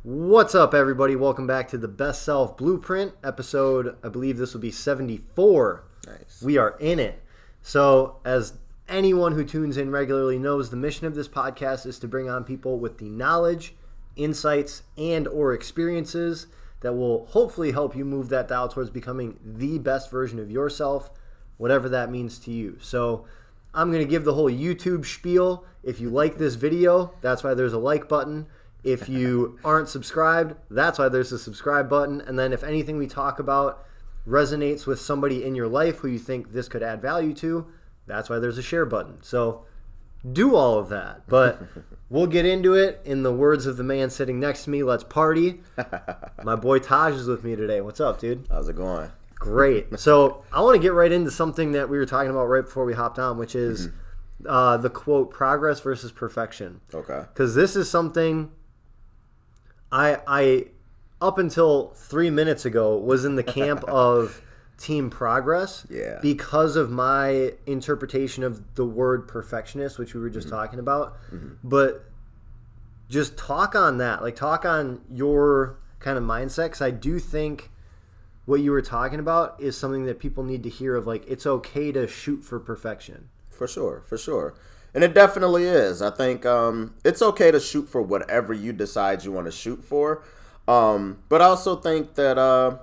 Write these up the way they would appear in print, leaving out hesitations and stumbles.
What's up, everybody? Welcome back to the Best Self Blueprint episode. I believe this will be 74. Nice. We are in it. So, as anyone who tunes in regularly knows, the mission of this podcast is to bring on people with the knowledge, insights, and or experiences that will hopefully help you move that dial towards becoming the best version of yourself, whatever that means to you. So, I'm going to give the whole YouTube spiel. If you like this video, that's why there's a like button. If you aren't subscribed, that's why there's a subscribe button. And then if anything we talk about resonates with somebody in your life who you think this could add value to, that's why there's a share button. So do all of that. But we'll get into it. In the words of the man sitting next to me, let's party. My boy Tajh is with me today. What's up, dude? How's it going? Great. So I want to get right into something that we were talking about right before we hopped on, which is the quote, progress versus perfection. Okay. Because this is something... I up until 3 minutes ago was in the camp of team progress because of my interpretation of the word perfectionist, which we were just talking about. But just talk on that, like talk on your kind of mindset, because I do think what you were talking about is something that people need to hear of, like it's okay to shoot for perfection. For sure. And it definitely is. I think it's okay to shoot for whatever you decide you want to shoot for. But I also think that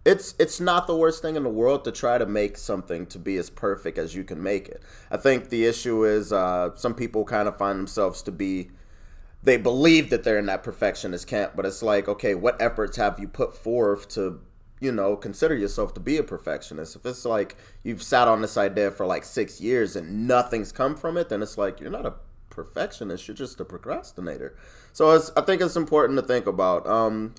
it's not the worst thing in the world to try to make something to be as perfect as you can make it. I think the issue is some people kind of find themselves to be, they believe that they're in that perfectionist camp, but it's like, okay, what efforts have you put forth to consider yourself to be a perfectionist? If it's like you've sat on this idea for like 6 years and nothing's come from it, then it's like you're not a perfectionist, you're just a procrastinator. So I think it's important to think about,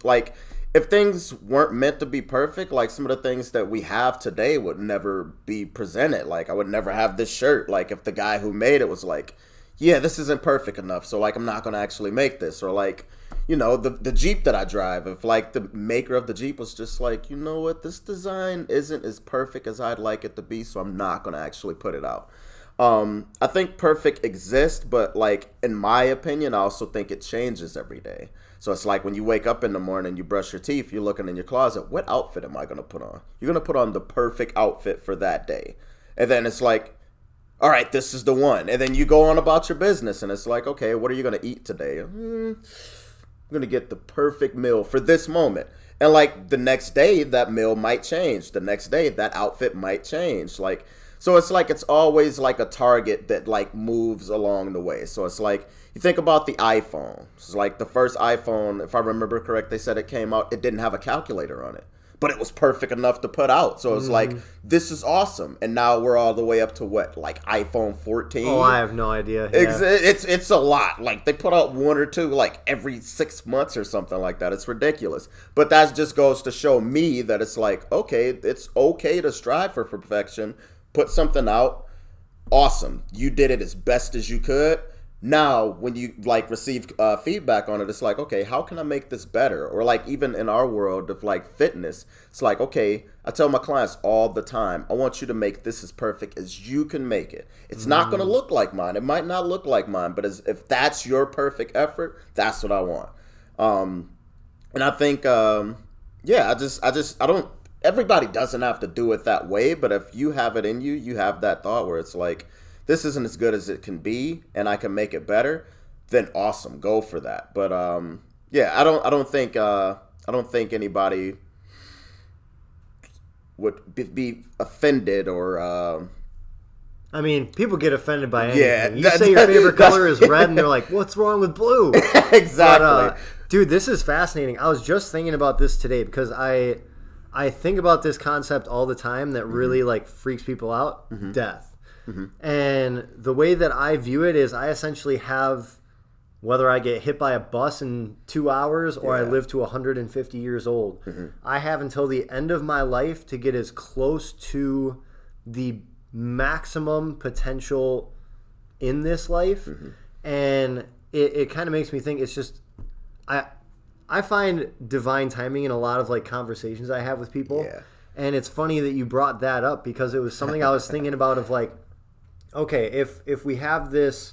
like if things weren't meant to be perfect, like some of the things that we have today would never be presented. Like I would never have this shirt. Like if the guy who made it was like, yeah, this isn't perfect enough, so like I'm not going to actually make this. Or like, the Jeep that I drive, if like the maker of the Jeep was just like, you know what, this design isn't as perfect as I'd like it to be, so I'm not going to actually put it out. I think perfect exists, but like in my opinion, I also think it changes every day. So it's like when you wake up in the morning, you brush your teeth, you're looking in your closet, what outfit am I going to put on? You're going to put on the perfect outfit for that day. And then it's like, all right, this is the one. And then you go on about your business and it's like, okay, what are you going to eat today? I'm going to get the perfect meal for this moment. And like the next day, that meal might change. The next day, that outfit might change. Like, so it's like it's always like a target that like moves along the way. So it's like you think about the iPhone. It's like the first iPhone, if I remember correct, they said it came out, it didn't have a calculator on it, but it was perfect enough to put out. So it's like, this is awesome. And now we're all the way up to what, like iPhone 14? Oh, I have no idea. Yeah. It's a lot. Like they put out one or two like every 6 months or something like that. It's ridiculous. But that just goes to show me that it's like, okay, it's okay to strive for perfection. Put something out. Awesome. You did it as best as you could. Now, when you like receive feedback on it, it's like, okay, how can I make this better? Or like even in our world of like fitness, it's like, okay, I tell my clients all the time, I want you to make this as perfect as you can make it. It's not going to look like mine. It might not look like mine, but if that's your perfect effort, that's what I want. And I think, I don't. Everybody doesn't have to do it that way, but if you have it in you, you have that thought where it's like, this isn't as good as it can be, and I can make it better, then awesome, go for that. But I don't think anybody would be offended or. I mean, people get offended by anything. You say your favorite color is red, and they're like, "What's wrong with blue?" Exactly, but, dude. This is fascinating. I was just thinking about this today because I think about this concept all the time that really like freaks people out, death. And the way that I view it is I essentially have, whether I get hit by a bus in 2 hours or I live to 150 years old, I have until the end of my life to get as close to the maximum potential in this life. And it kind of makes me think it's just, I find divine timing in a lot of like conversations I have with people. Yeah. And it's funny that you brought that up because it was something I was thinking about of like, okay, if we have this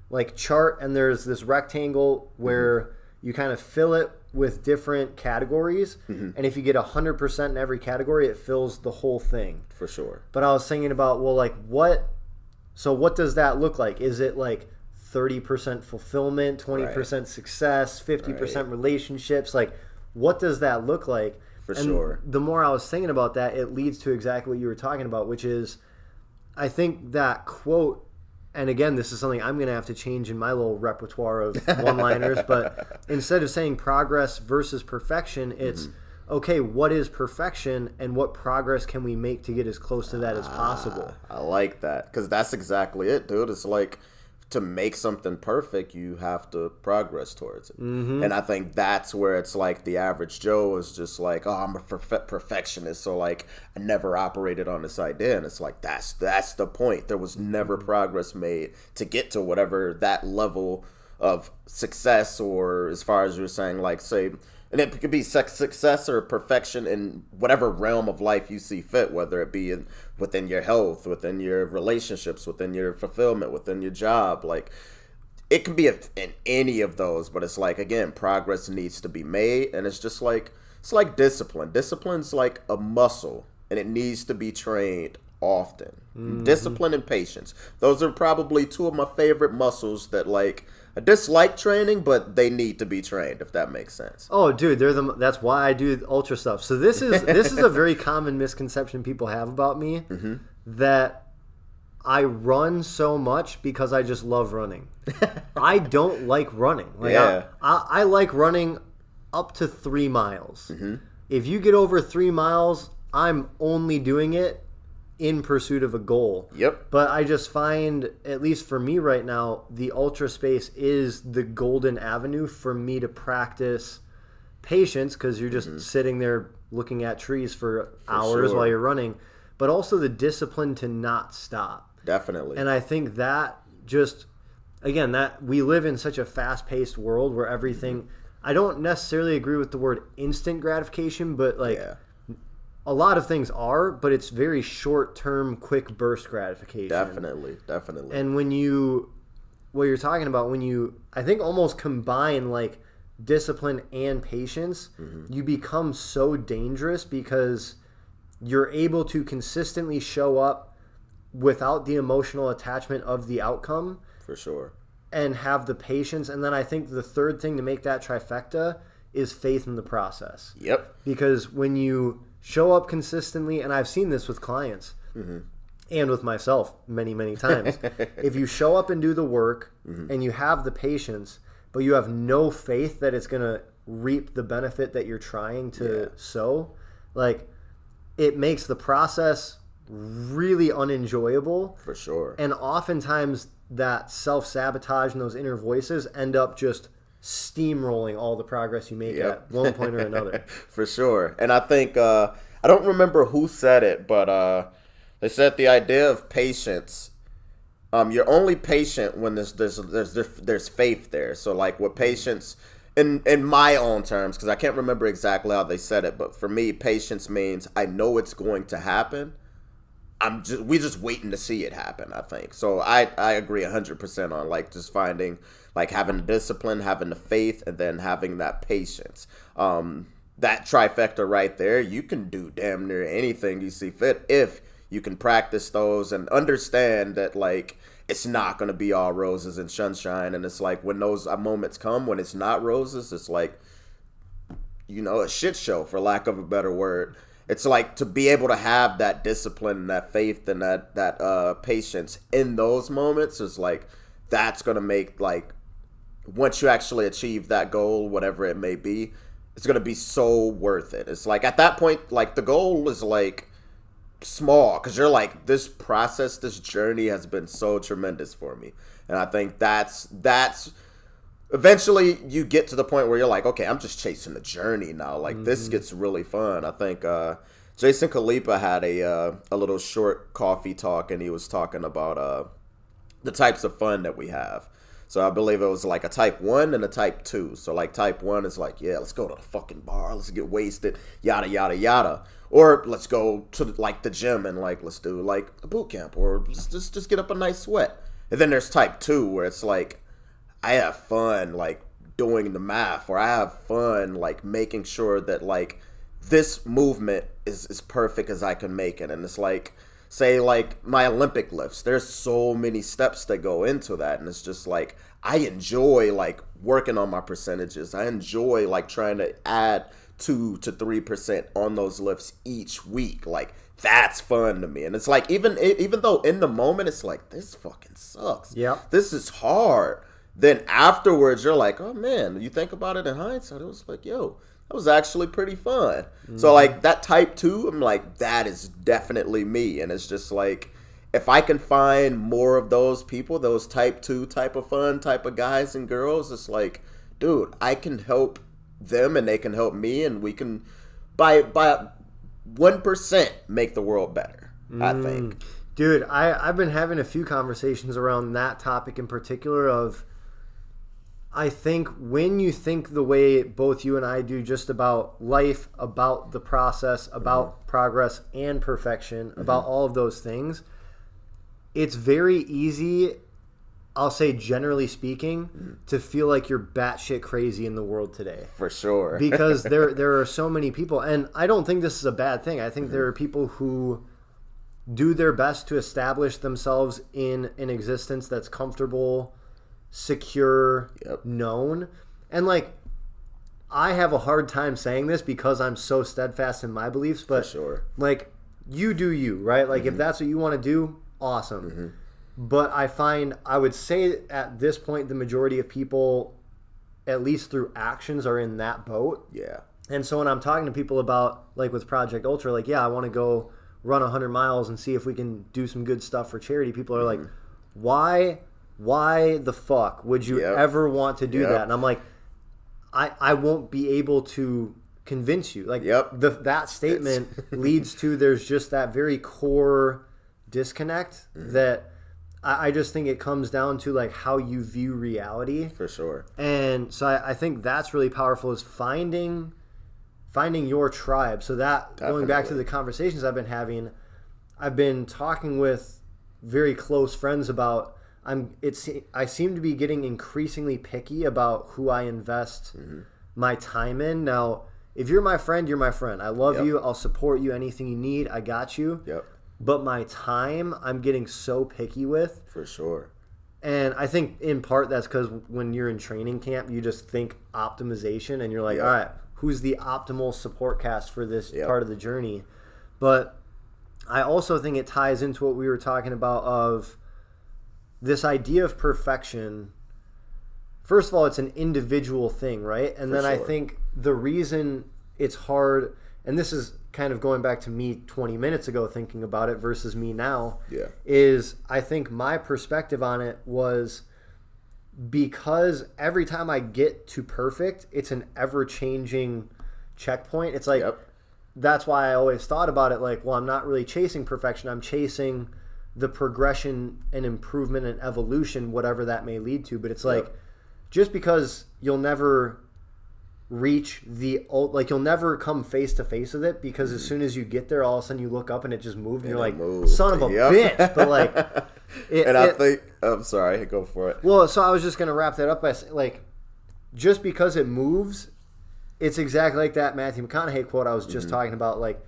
like chart and there's this rectangle where you kind of fill it with different categories, and if you get 100% in every category, it fills the whole thing. For sure. But I was thinking about, well, like what does that look like? Is it like 30% fulfillment, 20% success, 50% relationships? Like, what does that look like? For sure. The more I was thinking about that, it leads to exactly what you were talking about, which is, I think that quote, and again, this is something I'm going to have to change in my little repertoire of one-liners, but instead of saying progress versus perfection, it's, okay, what is perfection and what progress can we make to get as close to that as possible? I like that, because that's exactly it, dude. It's like, to make something perfect, you have to progress towards it. And I think that's where it's like the average Joe is just like, oh, I'm a perfectionist, so like I never operated on this idea. And it's like, that's the point. There was never progress made to get to whatever that level of success, or as far as you're saying, like, say, and it could be success or perfection in whatever realm of life you see fit, whether it be within your health, within your relationships, within your fulfillment, within your job. Like, it can be in any of those, but it's like, again, progress needs to be made. And it's just like, it's like discipline. Discipline's like a muscle, and it needs to be trained often. Discipline and patience. Those are probably two of my favorite muscles that, like, I dislike training, but they need to be trained, if that makes sense. Oh, dude, that's why I do ultra stuff. So this is a very common misconception people have about me, that I run so much because I just love running. I don't like running. Like, I like running up to 3 miles. If you get over 3 miles, I'm only doing it in pursuit of a goal. But I just find, at least for me right now, the ultra space is the golden avenue for me to practice patience, because you're just sitting there looking at trees for hours while you're running, but also the discipline to not stop. Definitely. And I think that just, again, that we live in such a fast-paced world where everything, I don't necessarily agree with the word instant gratification, but like, a lot of things are, but it's very short-term, quick burst gratification. Definitely. And what you're talking about, when you, I think, almost combine like discipline and patience, you become so dangerous, because you're able to consistently show up without the emotional attachment of the outcome. For sure. And have the patience. And then I think the third thing to make that trifecta is faith in the process. Because when you show up consistently, and I've seen this with clients and with myself many, many times. If you show up and do the work and you have the patience, but you have no faith that it's going to reap the benefit that you're trying to sow, like, it makes the process really unenjoyable. For sure. And oftentimes that self-sabotage and those inner voices end up just steamrolling all the progress you make at one point or another. For sure. And I think I don't remember who said it, but they said the idea of patience, you're only patient when there's faith there. So like, what patience, in my own terms, because I can't remember exactly how they said it, but for me, patience means I know it's going to happen. We just waiting to see it happen, I think. So I agree 100% on like just finding, like, having the discipline, having the faith, and then having that patience. That trifecta right there, you can do damn near anything you see fit if you can practice those and understand that, like, it's not going to be all roses and sunshine. And it's like, when those moments come when it's not roses, it's like, you know, a shit show, for lack of a better word. It's like, to be able to have that discipline and that faith and that patience in those moments is like, that's going to make, like, once you actually achieve that goal, whatever it may be, it's going to be so worth it. It's like, at that point, like, the goal is like small, because you're like, this process, this journey has been so tremendous for me. And I think that's eventually you get to the point where you're like, okay, I'm just chasing the journey now. Like, this gets really fun. I think Jason Khalipa had a little short coffee talk, and he was talking about the types of fun that we have. So I believe it was like a type 1 and a type 2. So like type 1 is like, yeah, let's go to the fucking bar, let's get wasted, yada, yada, yada. Or let's go to like the gym and like, let's do like a boot camp, or let's just get up a nice sweat. And then there's type 2 where it's like, I have fun like doing the math, or I have fun like making sure that like this movement is perfect as I can make it. And it's like, say like my Olympic lifts, there's so many steps that go into that, and it's just like I enjoy like working on my percentages. I enjoy like trying to add 2 to 3% on those lifts each week. Like that's fun to me. And it's like even though in the moment it's like this fucking sucks. Yeah. This is hard. Then afterwards you're like, oh man, you think about it in hindsight, it was like, yo, that was actually pretty fun. Mm-hmm. So like that type 2, I'm like, that is definitely me. And it's just like, if I can find more of those people, those type 2 type of fun type of guys and girls, it's like, dude, I can help them and they can help me, and we can by 1% make the world better, I think. Dude, I've been having a few conversations around that topic in particular of, I think when you think the way both you and I do just about life, about the process, about progress and perfection, about all of those things, it's very easy, I'll say generally speaking, to feel like you're batshit crazy in the world today. For sure. Because there are so many people, and I don't think this is a bad thing. I think there are people who do their best to establish themselves in an existence that's comfortable, secure, known. And like, I have a hard time saying this because I'm so steadfast in my beliefs, but for sure. Like, you do you, right? Like, if that's what you want to do, awesome. But I find, I would say at this point, the majority of people, at least through actions, are in that boat. Yeah. And so when I'm talking to people about, like with Project Ultra, like, yeah, I want to go run 100 miles and see if we can do some good stuff for charity. People are like, why the fuck would you ever want to do that? And I'm like, I won't be able to convince you. Like, that statement leads to, there's just that very core disconnect that I just think it comes down to like how you view reality. For sure. And so I think that's really powerful, is finding your tribe. So that, going back to the conversations I've been having, I've been talking with very close friends about, I seem to be getting increasingly picky about who I invest my time in. Now, if you're my friend, you're my friend. I love you. I'll support you. Anything you need, I got you. But my time, I'm getting so picky with. For sure. And I think in part that's because when you're in training camp, you just think optimization, and you're like, all right, who's the optimal support cast for this part of the journey? But I also think it ties into what we were talking about of this idea of perfection. First of all, it's an individual thing, right? And then I think the reason it's hard, and this is kind of going back to me 20 minutes ago thinking about it versus me now, is I think my perspective on it was, because every time I get to perfect, it's an ever-changing checkpoint. It's like, that's why I always thought about it like, well, I'm not really chasing perfection. I'm chasing the progression and improvement and evolution, whatever that may lead to. But it's like, just because you'll never reach like, you'll never come face to face with it, because as soon as you get there, all of a sudden you look up and it just moved, and you're like, son of a bitch. But like, I think, I'm sorry, go for it. Well, so I was just going to wrap that up by saying, like, just because it moves, it's exactly like that Matthew McConaughey quote I was just talking about, like,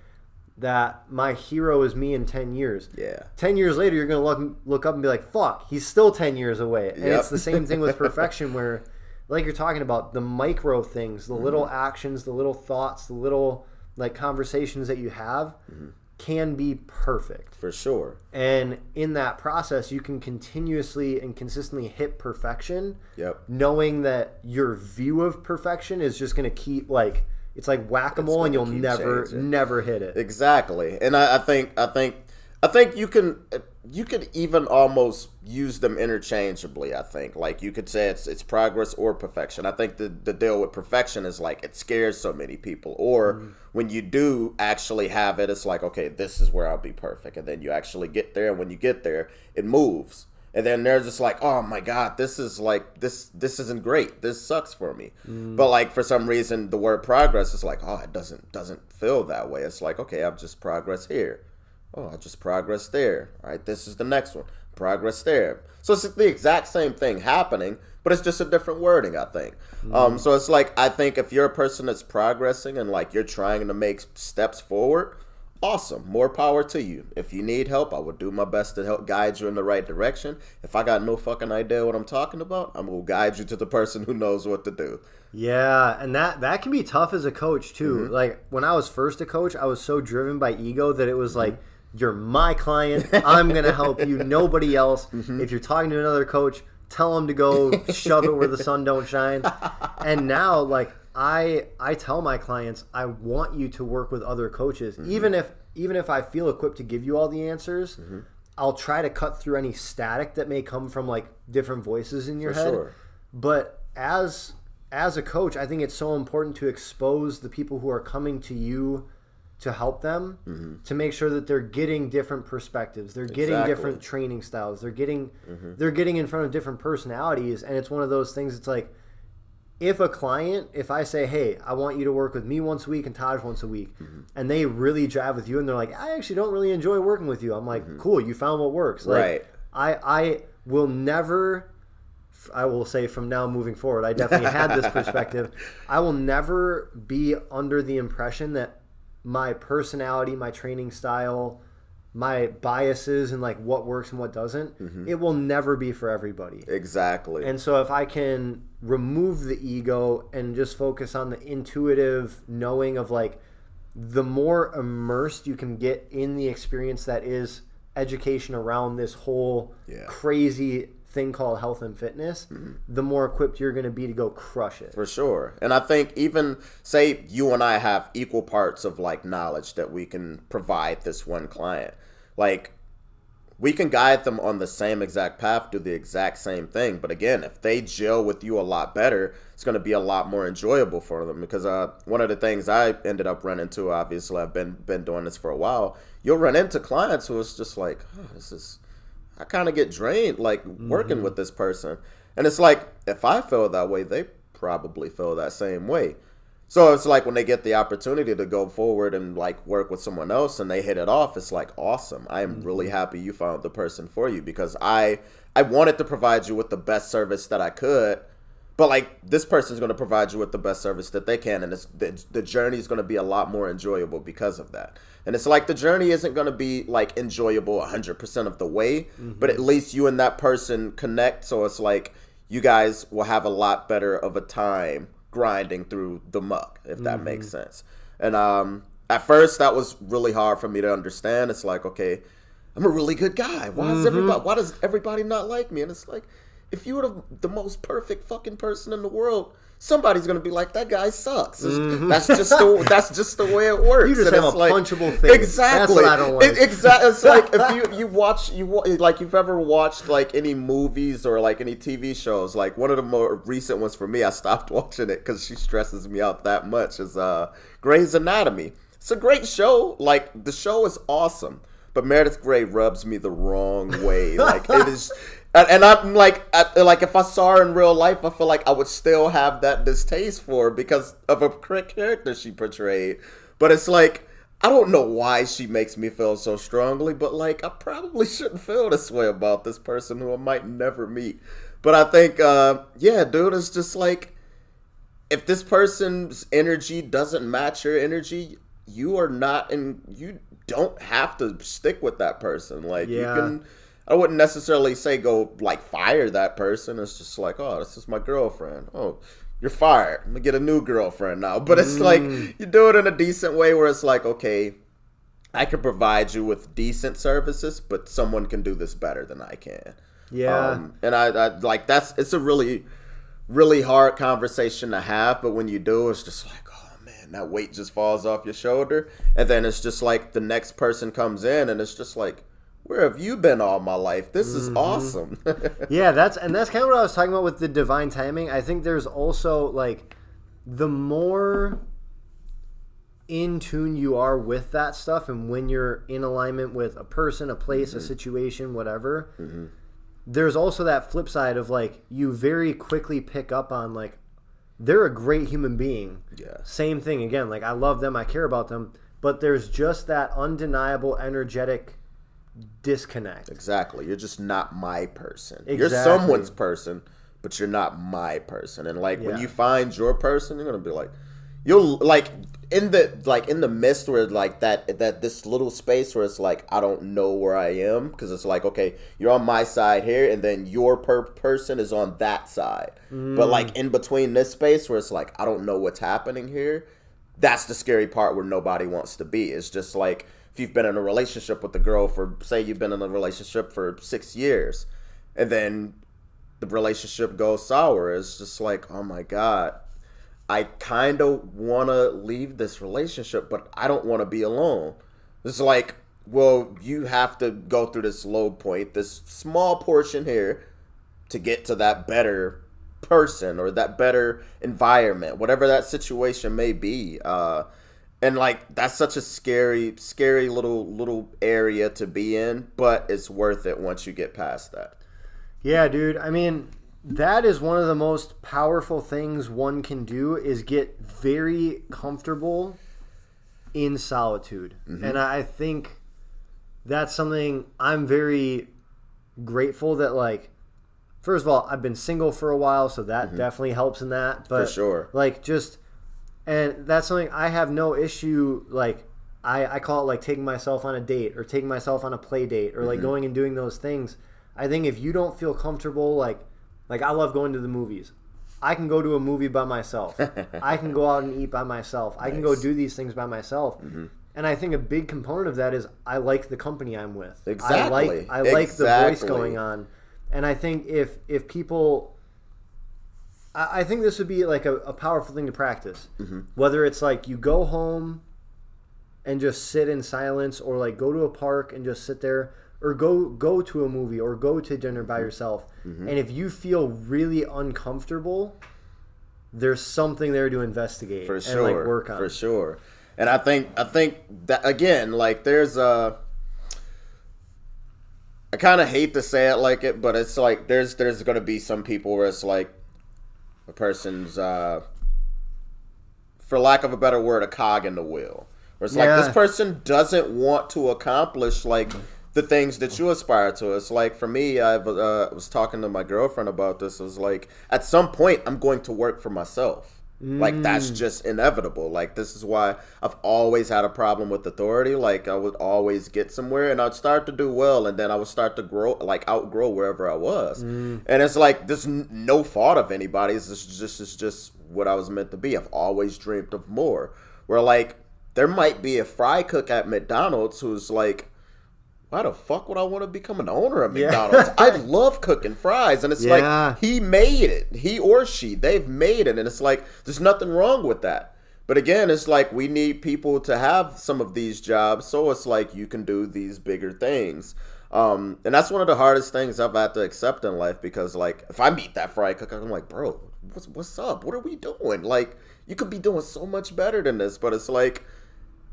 that my hero is me in 10 years. 10 years later, you're going to look up and be like, fuck, he's still 10 years away. And it's the same thing with perfection, where, like you're talking about, the micro things, the little actions, the little thoughts, the little like conversations that you have can be perfect. For sure. And in that process, you can continuously and consistently hit perfection, knowing that your view of perfection is just going to keep, like, it's like whack-a-mole, and you'll never hit it. Exactly. And I think you could even almost use them interchangeably. I think, like, you could say it's progress or perfection. I think the deal with perfection is like, it scares so many people, or when you do actually have it, it's like, okay, this is where I'll be perfect, and then you actually get there, and when you get there, it moves, and then they're just like, oh my god, this is like, this isn't great, this sucks for me. But like, for some reason, the word progress is like, oh, it doesn't feel that way. It's like, okay, I've just progressed here. Oh, I just progressed there. All right, this is the next one. Progress there. So it's the exact same thing happening, but it's just a different wording, I think. So it's like, I think if you're a person that's progressing and like you're trying to make steps forward, awesome. More power to you. If you need help, I would do my best to help guide you in the right direction. If I got no fucking idea what I'm talking about, I'm going to guide you to the person who knows what to do. Yeah, and that can be tough as a coach too. Like when I was first a coach, I was so driven by ego that it was like, you're my client. I'm going to help you. Nobody else. If you're talking to another coach, tell them to go shove it where the sun don't shine. And now, like, I tell my clients, I want you to work with other coaches. Even if I feel equipped to give you all the answers, I'll try to cut through any static that may come from, like, different voices in your head. Sure. But as a coach, I think it's so important to expose the people who are coming to you to help them, to make sure that they're getting different perspectives, they're getting different training styles, they're getting in front of different personalities. And it's one of those things. It's like, if I say, hey, I want you to work with me once a week and Tajh once a week, and they really jive with you and they're like, I actually don't really enjoy working with you, I'm like, cool, you found what works. Like, I will never, I will say from now moving forward, I definitely had this perspective, I will never be under the impression that my personality, my training style, my biases, and like what works and what doesn't, it will never be for everybody. Exactly. And so if I can remove the ego and just focus on the intuitive knowing of like, the more immersed you can get in the experience that is education around this whole crazy thing called health and fitness, the more equipped you're going to be to go crush it. For sure. And I think even, say you and I have equal parts of like knowledge that we can provide this one client. Like, we can guide them on the same exact path, do the exact same thing. But again, if they gel with you a lot better, it's going to be a lot more enjoyable for them. Because one of the things I ended up running into, obviously I've been doing this for a while, you'll run into clients who is just like, I kind of get drained, like, working with this person. And it's like, if I feel that way, they probably feel that same way. So it's like when they get the opportunity to go forward and, like, work with someone else and they hit it off, it's like, awesome. I am really happy you found the person for you, because I wanted to provide you with the best service that I could. But, like, this person's going to provide you with the best service that they can, and the journey is going to be a lot more enjoyable because of that. And it's like the journey isn't going to be, like, enjoyable 100% of the way, but at least you and that person connect, so it's like you guys will have a lot better of a time grinding through the muck, if that makes sense. And at first, that was really hard for me to understand. It's like, okay, I'm a really good guy. Why does everybody not like me? And it's like, if you were the most perfect fucking person in the world, somebody's gonna be like, that guy sucks. That's just the way it works. You just have a like, punchable face. Exactly. That's what I don't like. Exactly. It's like if you watch like you've ever watched like any movies or like any TV shows. Like one of the more recent ones for me, I stopped watching it because she stresses me out that much. Is Grey's Anatomy. It's a great show. Like the show is awesome, but Meredith Grey rubs me the wrong way. Like it is. And I'm like if I saw her in real life, I feel like I would still have that distaste for her because of a character she portrayed. But it's like, I don't know why she makes me feel so strongly, but like, I probably shouldn't feel this way about this person who I might never meet. But I think, yeah, dude, it's just like, if this person's energy doesn't match your energy, you don't have to stick with that person. Like, you can... I wouldn't necessarily say go, like, fire that person. It's just like, oh, this is my girlfriend. Oh, you're fired. I'm going to get a new girlfriend now. But it's like, you do it in a decent way where it's like, okay, I can provide you with decent services, but someone can do this better than I can. Yeah. And I like, it's a really, really hard conversation to have. But when you do, it's just like, oh, man, that weight just falls off your shoulder. And then it's just like the next person comes in and it's just like, where have you been all my life? This is awesome. Yeah, that's kind of what I was talking about with the divine timing. I think there's also, like, the more in tune you are with that stuff and when you're in alignment with a person, a place, a situation, whatever, there's also that flip side of, like, you very quickly pick up on, like, they're a great human being. Yeah. Same thing again. Like, I love them. I care about them. but there's just that undeniable energetic disconnect. Exactly. You're just not my person. Exactly. You're someone's person, but you're not my person. And like when you find your person, you're gonna be like, you'll like in the midst where like that this little space where it's like I don't know where I am, because it's like, okay, you're on my side here, and then your person is on that side. But like in between this space where it's like I don't know what's happening here, that's the scary part where nobody wants to be. It's just like if you've been in a relationship with a girl for, say you've been in a relationship for 6 years, and then the relationship goes sour. It's just like, oh my God, I kind of want to leave this relationship, but I don't want to be alone. It's like, well, you have to go through this low point, this small portion here, to get to that better person or that better environment, whatever that situation may be. And like that's such a scary little area to be in, but it's worth it once you get past that. Yeah, dude. I mean, that is one of the most powerful things one can do, is get very comfortable in solitude. And I think that's something I'm very grateful that, like, first of all, I've been single for a while, so that definitely helps in that. But for sure. Like, just, and that's something I have no issue, like, I call it like taking myself on a date or taking myself on a play date or like going and doing those things. I think if you don't feel comfortable, like I love going to the movies. I can go to a movie by myself. I can go out and eat by myself. I can go do these things by myself. And I think a big component of that is I like the company I'm with. Exactly. I like the voice going on. And I think if people, I think this would be like a powerful thing to practice. Whether it's like you go home and just sit in silence, or like go to a park and just sit there, or go to a movie or go to dinner by yourself. And if you feel really uncomfortable, there's something there to investigate and like work on. For sure. And I think that again, like there's I kind of hate to say it like it, but it's like there's going to be some people where it's like a person's for lack of a better word, a cog in the wheel. Where it's like this person doesn't want to accomplish like the things that you aspire to. It's like for me, I was talking to my girlfriend about this. It was like at some point I'm going to work for myself. Like that's just inevitable. Like this is why I've always had a problem with authority. Like I would always get somewhere and I'd start to do well, and then I would start to outgrow wherever I was. And it's like there's no fault of anybody's. It's just what I was meant to be. I've always dreamed of more. Where like there might be a fry cook at McDonald's who's like, why the fuck would I want to become an owner of McDonald's? I love cooking fries. And it's like, he made it. He or she, they've made it. And it's like, there's nothing wrong with that. But again, it's like we need people to have some of these jobs. So it's like you can do these bigger things. And that's one of the hardest things I've had to accept in life, because like if I meet that fry cook, I'm like, bro, what's up? What are we doing? Like you could be doing so much better than this. But it's like,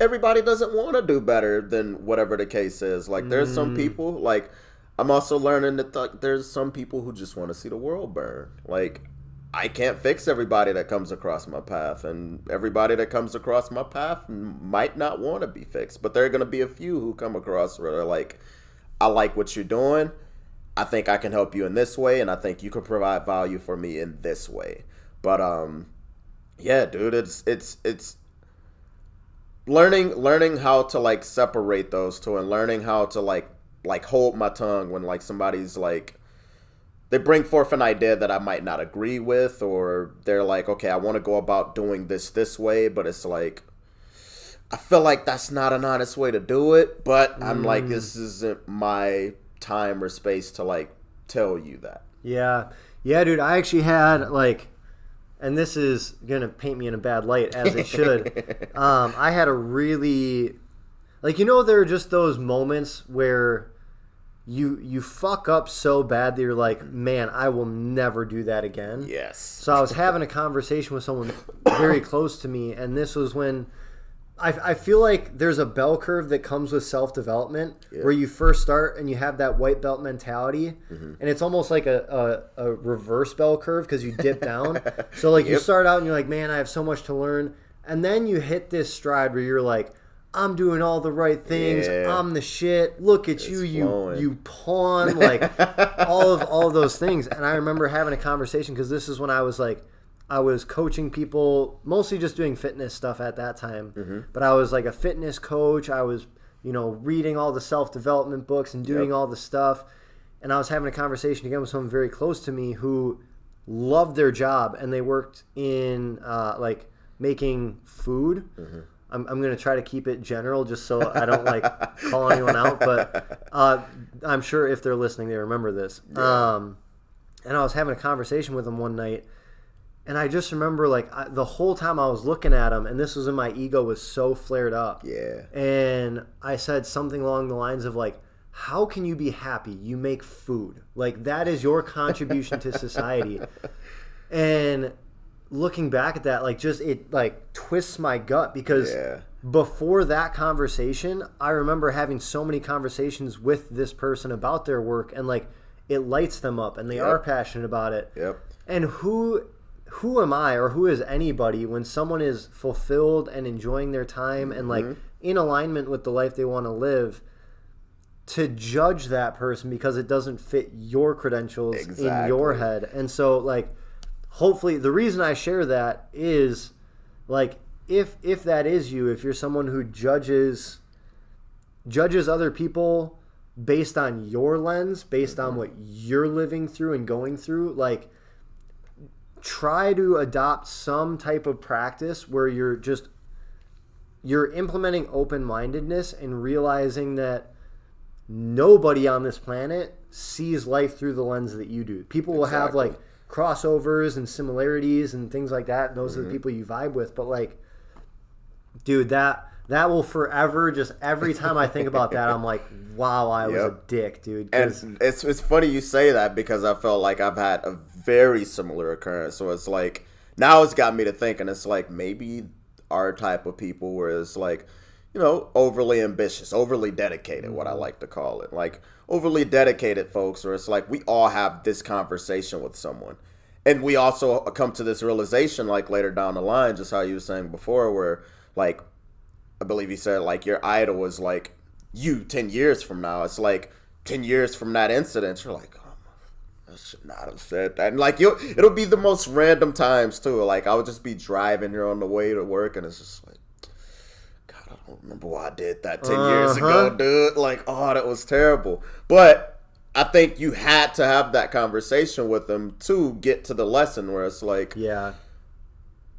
everybody doesn't want to do better than whatever the case is. Like, there's some people, like, I'm also learning that there's some people who just want to see the world burn. Like, I can't fix everybody that comes across my path, and everybody that comes across my path might not want to be fixed. But there are going to be a few who come across where they're like, I like what you're doing. I think I can help you in this way, and I think you can provide value for me in this way. But, yeah, dude, it's learning how to like separate those two, and learning how to like hold my tongue when like somebody's like they bring forth an idea that I might not agree with, or they're like, okay, I want to go about doing this way, but it's like I feel like that's not an honest way to do it, but I'm like, this isn't my time or space to like tell you that. Yeah, dude, I actually had like, and this is going to paint me in a bad light, as it should. I had a really, like, there are just those moments where you fuck up so bad that you're like, man, I will never do that again. Yes. So I was having a conversation with someone very close to me, and this was when I feel like there's a bell curve that comes with self-development where you first start and you have that white belt mentality, and it's almost like a reverse bell curve because you dip down. So like you start out and you're like, man, I have so much to learn, and then you hit this stride where you're like, I'm doing all the right things. Yeah. I'm the shit. Look at you pawn, like all of those things. And I remember having a conversation because this is when I was like, I was coaching people, mostly just doing fitness stuff at that time. Mm-hmm. But I was like a fitness coach. I was, reading all the self-development books and doing all the stuff. And I was having a conversation again with someone very close to me who loved their job, and they worked in like making food. Mm-hmm. I'm going to try to keep it general just so I don't like call anyone out, but I'm sure if they're listening, they remember this. Yeah. And I was having a conversation with them one night, and I just remember like the whole time I was looking at him, and this was when my ego was so flared up. Yeah. And I said something along the lines of like, how can you be happy? You make food. Like that is your contribution to society. And looking back at that, like just it like twists my gut because before that conversation, I remember having so many conversations with this person about their work, and like it lights them up and they are passionate about it. Yep. And who am I, or who is anybody when someone is fulfilled and enjoying their time and like in alignment with the life they want to live, to judge that person because it doesn't fit your credentials in your head. And so like hopefully the reason I share that is like if that is you, if you're someone who judges other people based on your lens, based on what you're living through and going through, like try to adopt some type of practice where you're implementing open-mindedness and realizing that nobody on this planet sees life through the lens that you do. People will have like crossovers and similarities and things like that. And those are the people you vibe with. But like, dude, that will forever, just every time I think about that, I'm like, wow, I was a dick, dude. And it's funny you say that because I felt like I've had a very similar occurrence. So it's like, now it's got me to thinking, it's like maybe our type of people where it's like, overly ambitious, overly dedicated, what I like to call it. Like overly dedicated folks, where it's like we all have this conversation with someone. And we also come to this realization like later down the line, just how you were saying before, where like, I believe you said like your idol is like you 10 years from now. It's like 10 years from that incident, you're like, oh, I should not have said that. And like it'll be the most random times too. Like I would just be driving here on the way to work and it's just like, I don't remember why I did that 10 years ago, dude. Like, oh, that was terrible. But I think you had to have that conversation with them to get to the lesson where it's like,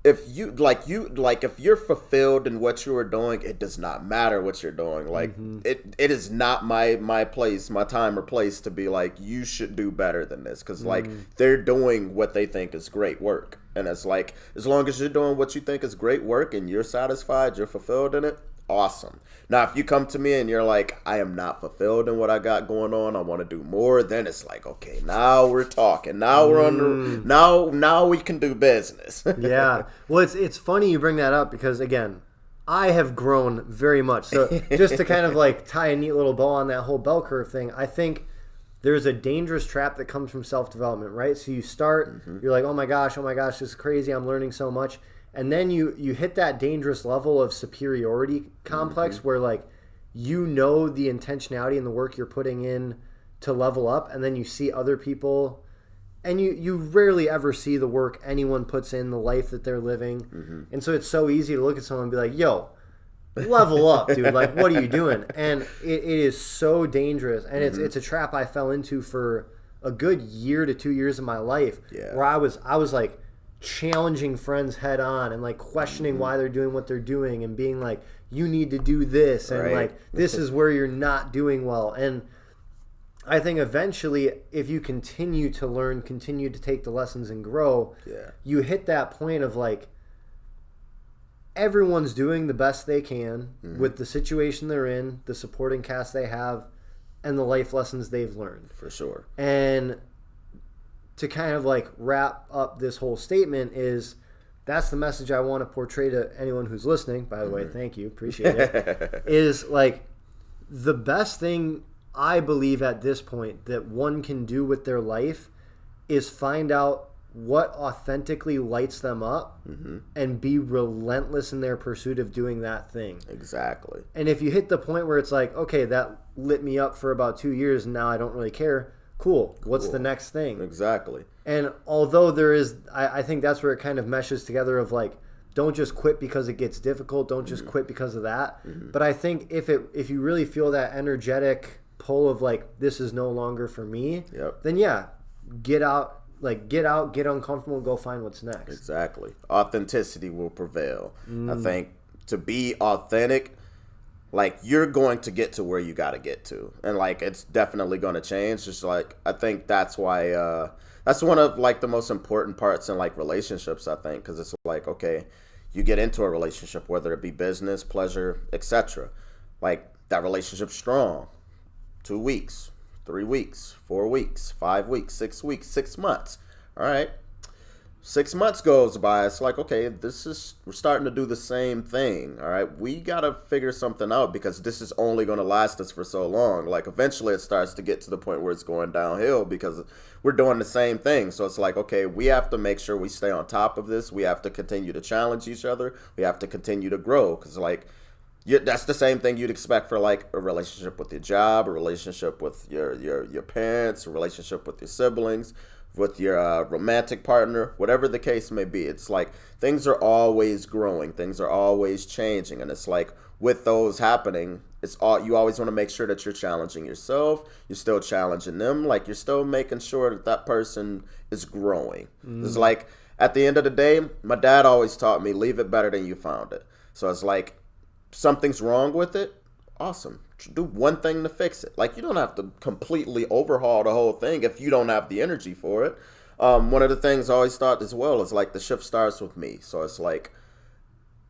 if you're fulfilled in what you are doing, it does not matter what you're doing. Like it is not my place, my time or place to be like, you should do better than this. Cause like they're doing what they think is great work. And it's like, as long as you're doing what you think is great work and you're satisfied, you're fulfilled in it, awesome. Now, if you come to me and you're like, I am not fulfilled in what I got going on, I want to do more, then it's like, okay, now we're talking. Now we're on the, now we can do business. Yeah. Well, it's funny you bring that up because, again, I have grown very much. So just to kind of like tie a neat little bow on that whole bell curve thing, I think there's a dangerous trap that comes from self-development, right? So you start, you're like, oh my gosh, this is crazy. I'm learning so much. And then you hit that dangerous level of superiority complex where like, the intentionality and the work you're putting in to level up. And then you see other people and you rarely ever see the work anyone puts in, the life that they're living. And so it's so easy to look at someone and be like, yo, level up, dude. Like, what are you doing? And it is so dangerous. And it's a trap I fell into for a good year to 2 years of my life where I was like challenging friends head on and like questioning why they're doing what they're doing and being like, you need to do this. And like, this is where you're not doing well. And I think eventually if you continue to learn, continue to take the lessons and grow, you hit that point of like, everyone's doing the best they can with the situation they're in, the supporting cast they have, and the life lessons they've learned. For sure. And to kind of like wrap up this whole statement is that's the message I want to portray to anyone who's listening. By the way, thank you. Appreciate it. Is like the best thing I believe at this point that one can do with their life is find out what authentically lights them up and be relentless in their pursuit of doing that thing. Exactly. And if you hit the point where it's like, okay, that lit me up for about 2 years and now I don't really care, cool. What's the next thing? Exactly. And although there is, I think that's where it kind of meshes together of like, don't just quit because it gets difficult. Don't just quit because of that. But I think if you really feel that energetic pull of like, this is no longer for me, then yeah, get out, get uncomfortable, and go find what's next. Exactly. Authenticity will prevail. I think to be authentic, like, you're going to get to where you got to get to. And, like, it's definitely going to change. Just, like, I think that's why, that's one of, like, the most important parts in, like, relationships, I think. Because it's like, okay, you get into a relationship, whether it be business, pleasure, etc. Like, that relationship's strong. 2 weeks. 3 weeks, 4 weeks, 5 weeks, 6 weeks, 6 months. All right. 6 months goes by. It's like, okay, we're starting to do the same thing. All right. We got to figure something out because this is only going to last us for so long. Like, eventually it starts to get to the point where it's going downhill because we're doing the same thing. So it's like, okay, we have to make sure we stay on top of this. We have to continue to challenge each other. We have to continue to grow because, like, that's the same thing you'd expect for, like, a relationship with your job, a relationship with your parents, a relationship with your siblings, with your romantic partner, whatever the case may be. It's like things are always growing, things are always changing, and it's like with those happening, you always want to make sure that you're challenging yourself, you're still challenging them, like you're still making sure that person is growing. It's like at the end of the day, my dad always taught me, leave it better than you found it. So it's like, something's wrong with it, awesome. Do one thing to fix it. Like, you don't have to completely overhaul the whole thing if you don't have the energy for it. One of the things I always thought as well is, like, the shift starts with me. So it's like,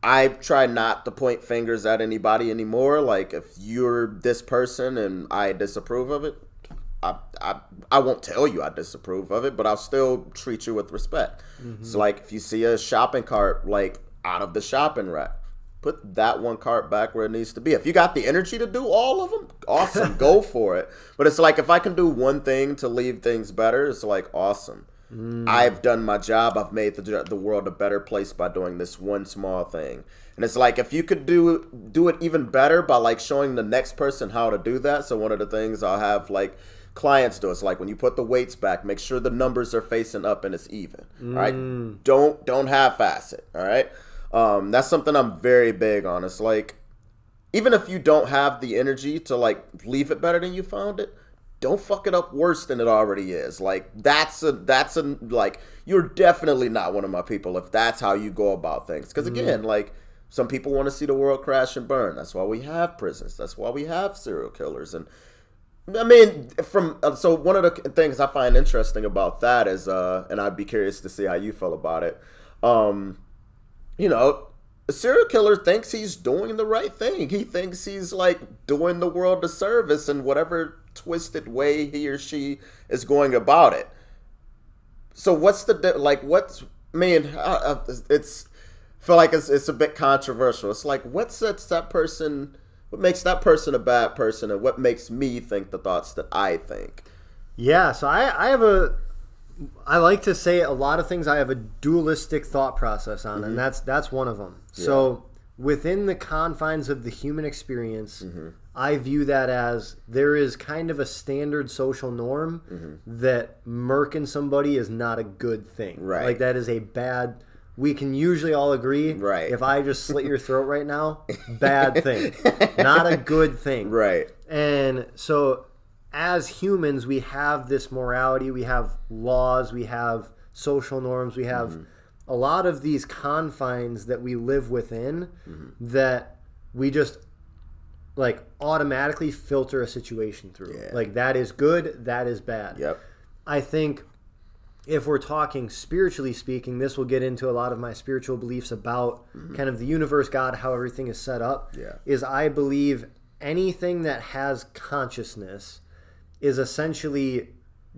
I try not to point fingers at anybody anymore. Like, if you're this person and I disapprove of it, I won't tell you I disapprove of it, but I'll still treat you with respect. So, like, if you see a shopping cart, like, out of the shopping rack, put that one cart back where it needs to be. If you got the energy to do all of them, awesome, go for it. But it's like, if I can do one thing to leave things better, it's like, awesome. I've done my job. I've made the world a better place by doing this one small thing. And it's like, if you could do it even better by, like, showing the next person how to do that. So one of the things I'll have, like, clients do, it's like, when you put the weights back, make sure the numbers are facing up and it's even. All right? Don't half-ass it. All right? That's something I'm very big on. It's like, even if you don't have the energy to, like, leave it better than you found it, don't fuck it up worse than it already is. Like, that's like, you're definitely not one of my people if that's how you go about things. Because again, like, some people want to see the world crash and burn. That's why we have prisons. That's why we have serial killers. And I mean, so one of the things I find interesting about that is, and I'd be curious to see how you feel about it. You know, a serial killer thinks he's doing the right thing. He thinks he's, like, doing the world a service in whatever twisted way he or she is going about it. So what's it's, I feel like it's a bit controversial. It's like, what makes that person a bad person, and what makes me think the thoughts that I think? Yeah, so I like to say a lot of things I have a dualistic thought process on, and that's one of them. Yeah. So within the confines of the human experience, I view that as there is kind of a standard social norm that murking somebody is not a good thing. Right. Like, that is a bad... We can usually all agree, right, if I just slit your throat right now, bad thing. Not a good thing. Right. And so... as humans, we have this morality, we have laws, we have social norms, we have a lot of these confines that we live within that we just, like, automatically filter a situation through. Yeah. Like, that is good, that is bad. Yep. I think if we're talking spiritually speaking, this will get into a lot of my spiritual beliefs about kind of the universe, God, how everything is set up, is I believe anything that has consciousness is essentially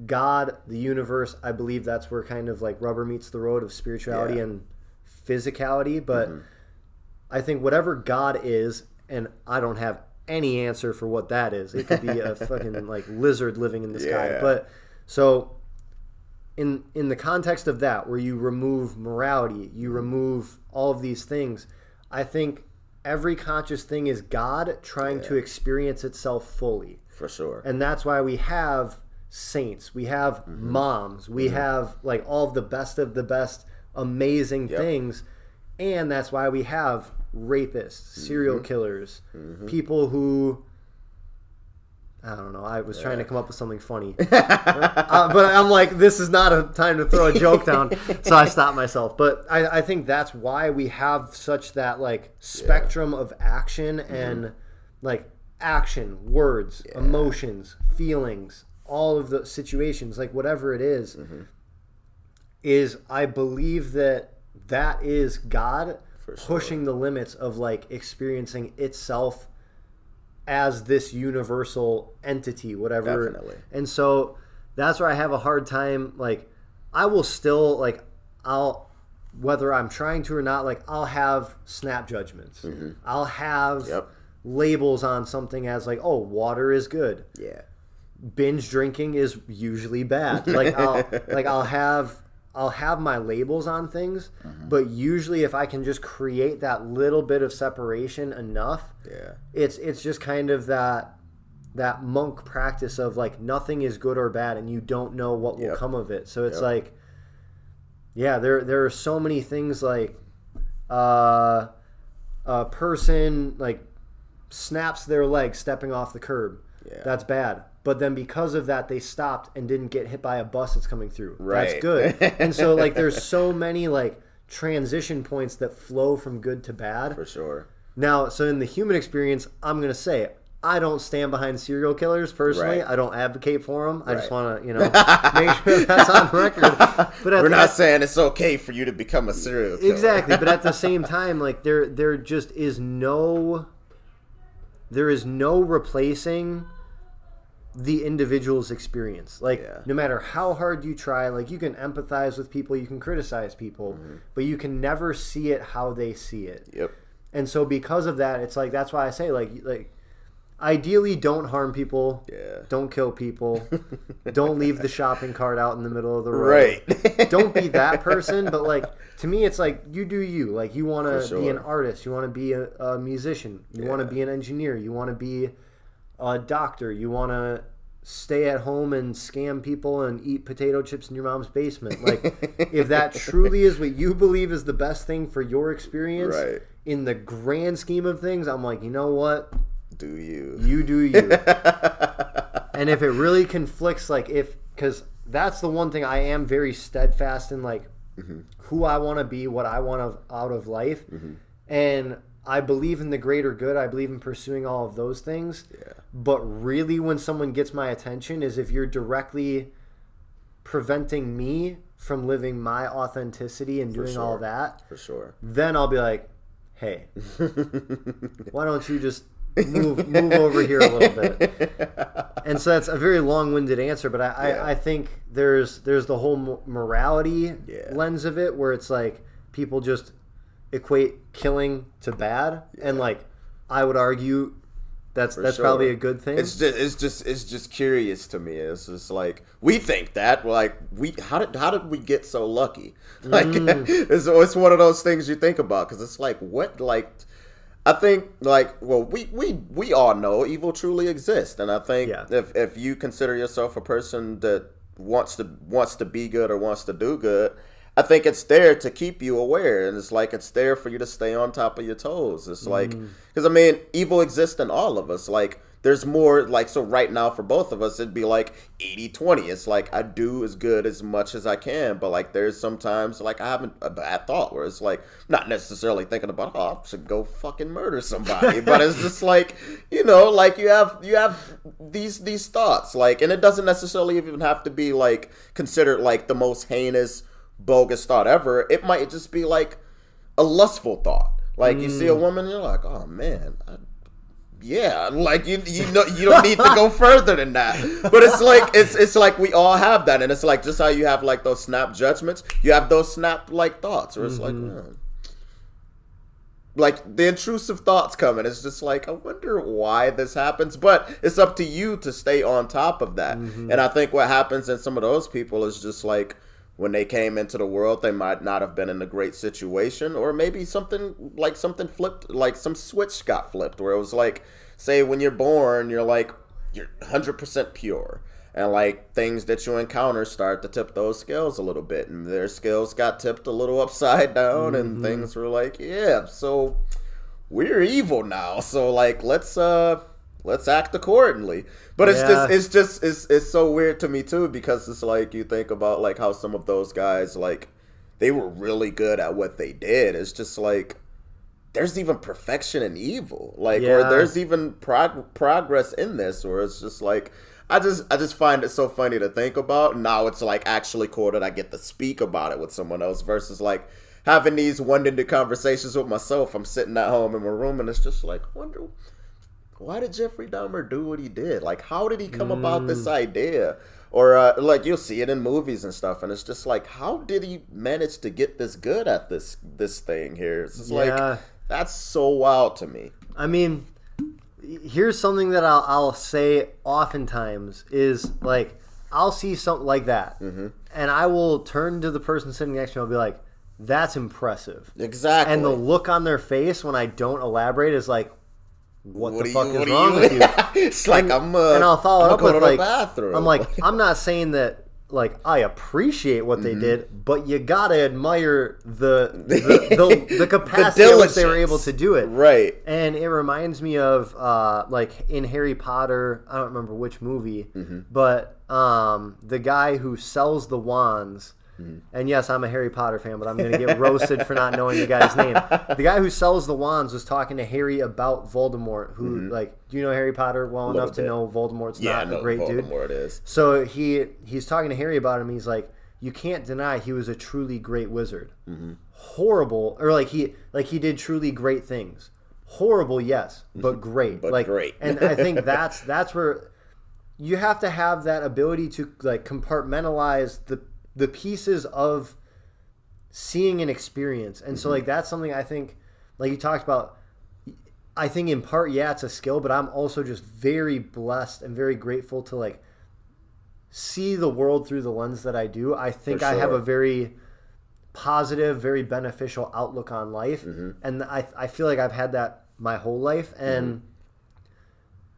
God, the universe. I believe that's where kind of, like, rubber meets the road of spirituality and physicality. But I think whatever God is, and I don't have any answer for what that is. It could be a fucking, like, lizard living in the sky. But so in the context of that, where you remove morality, you remove all of these things, I think every conscious thing is God trying to experience itself fully. For sure. And that's why we have saints, we have moms, we have like all of the best amazing things, and that's why we have rapists, serial killers, people who, I don't know, I was trying to come up with something funny. But I'm like, this is not a time to throw a joke down, so I stopped myself. But I think that's why we have such that like spectrum of action and like action, words, emotions, feelings, all of the situations, like whatever it is I believe that is God pushing the limits of like experiencing itself as this universal entity, whatever. Definitely. And so that's where I have a hard time. Like, I will still, like, whether I'm trying to or not, like, I'll have snap judgments. I'll have labels on something as like, oh, water is good. Yeah. Binge drinking is usually bad. Like, I'll have my labels on things, but usually if I can just create that little bit of separation enough, it's just kind of that monk practice of like nothing is good or bad, and you don't know what will come of it. So it's like, there are so many things like a person like snaps their leg stepping off the curb. That's bad. But then because of that, they stopped and didn't get hit by a bus that's coming through. Right. That's good. And so, like, there's so many, like, transition points that flow from good to bad. For sure. Now, so in the human experience, I'm going to say, I don't stand behind serial killers, personally. Right. I don't advocate for them. I just want to, make sure that's on record. But we're not saying it's okay for you to become a serial killer. Exactly. But at the same time, like, there just is no replacing the individual's experience. Like, no matter how hard you try, like, you can empathize with people, you can criticize people, but you can never see it how they see it. Yep. And so because of that, it's like, that's why I say, like ideally don't harm people, don't kill people, don't leave the shopping cart out in the middle of the road. Right. Don't be that person, but like, to me, it's like, you do you. Like, you want to be an artist, you want to be a musician, you want to be an engineer, you want to be a doctor, you want to stay at home and scam people and eat potato chips in your mom's basement. Like, if that truly is what you believe is the best thing for your experience, in the grand scheme of things, I'm like, you know what? Do you. You do you. And if it really conflicts, like, because that's the one thing I am very steadfast in, like, who I want to be, what I want out of life. And I believe in the greater good. I believe in pursuing all of those things. But really, when someone gets my attention is if you're directly preventing me from living my authenticity and doing all that. For sure. Then I'll be like, hey, why don't you just move over here a little bit? And so that's a very long-winded answer, but I think there's the whole morality lens of it, where it's like people just equate killing to bad, and like I would argue that's probably a good thing. It's just curious to me. It's just like, we think that, like, how did we get so lucky? Like, it's one of those things you think about, because it's like, what, like, I think, like, well, we all know evil truly exists, and I think if you consider yourself a person that wants to be good or wants to do good, I think it's there to keep you aware, and it's like, it's there for you to stay on top of your toes. It's like, because I mean, evil exists in all of us. Like, there's more, like, so right now for both of us, it'd be like 80-20. It's like, I do as good as much as I can, but like, there's sometimes like I have a bad thought where it's like, not necessarily thinking about, oh, I should go fucking murder somebody, but it's just like, like you have these thoughts, like, and it doesn't necessarily even have to be like considered like the most heinous, bogus thought ever. It might just be like a lustful thought. Like, you see a woman, you're like, oh man, like you don't need to go further than that. But it's like we all have that, and it's like just how you have like those snap judgments, you have those snap like thoughts, where it's like, man, like the intrusive thoughts come, and it's just like, I wonder why this happens. But it's up to you to stay on top of that. And I think what happens in some of those people is just like, when they came into the world, they might not have been in a great situation, or maybe something flipped, like some switch got flipped, where it was like, say when you're born, you're 100% pure, and like things that you encounter start to tip those scales a little bit, and their scales got tipped a little upside down, and things were like, yeah, so we're evil now, so like let's act accordingly. But it's so weird to me too, because it's like you think about like how some of those guys, like, they were really good at what they did. It's just like there's even perfection in evil, like, or there's even progress in this, or it's just like I just find it so funny to think about. Now it's like actually cool that I get to speak about it with someone else versus like having these one-ended conversations with myself. I'm sitting at home in my room and it's just like, wonder, why did Jeffrey Dahmer do what he did? Like, how did he come about this idea? Or like you'll see it in movies and stuff, and it's just like, how did he manage to get this good at this thing here? It's just like, that's so wild to me. I mean, here's something that I'll say oftentimes is like, I'll see something like that, and I will turn to the person sitting next to me. I'll be like, that's impressive. Exactly. And the look on their face when I don't elaborate is like, what the fuck is wrong with you? It's like, and I'll follow up with like, bathroom. I'm like, I'm not saying that like I appreciate what they did, but you gotta admire the capacity in which they were able to do it. Right. And it reminds me of like in Harry Potter, I don't remember which movie, but the guy who sells the wands. And yes, I'm a Harry Potter fan, but I'm going to get roasted for not knowing the guy's name. The guy who sells the wands was talking to Harry about Voldemort, who, like, do you know Harry Potter well enough to know Voldemort's not a great dude? Voldemort is. So he's talking to Harry about him. He's like, you can't deny he was a truly great wizard. Horrible, or like he did truly great things. Horrible, yes, but great. But great. And I think that's where you have to have that ability to like compartmentalize the pieces of seeing an experience. And so like that's something I think, like you talked about, I think in part, it's a skill, but I'm also just very blessed and very grateful to like see the world through the lens that I do. I think I have a very positive, very beneficial outlook on life. And I feel like I've had that my whole life. And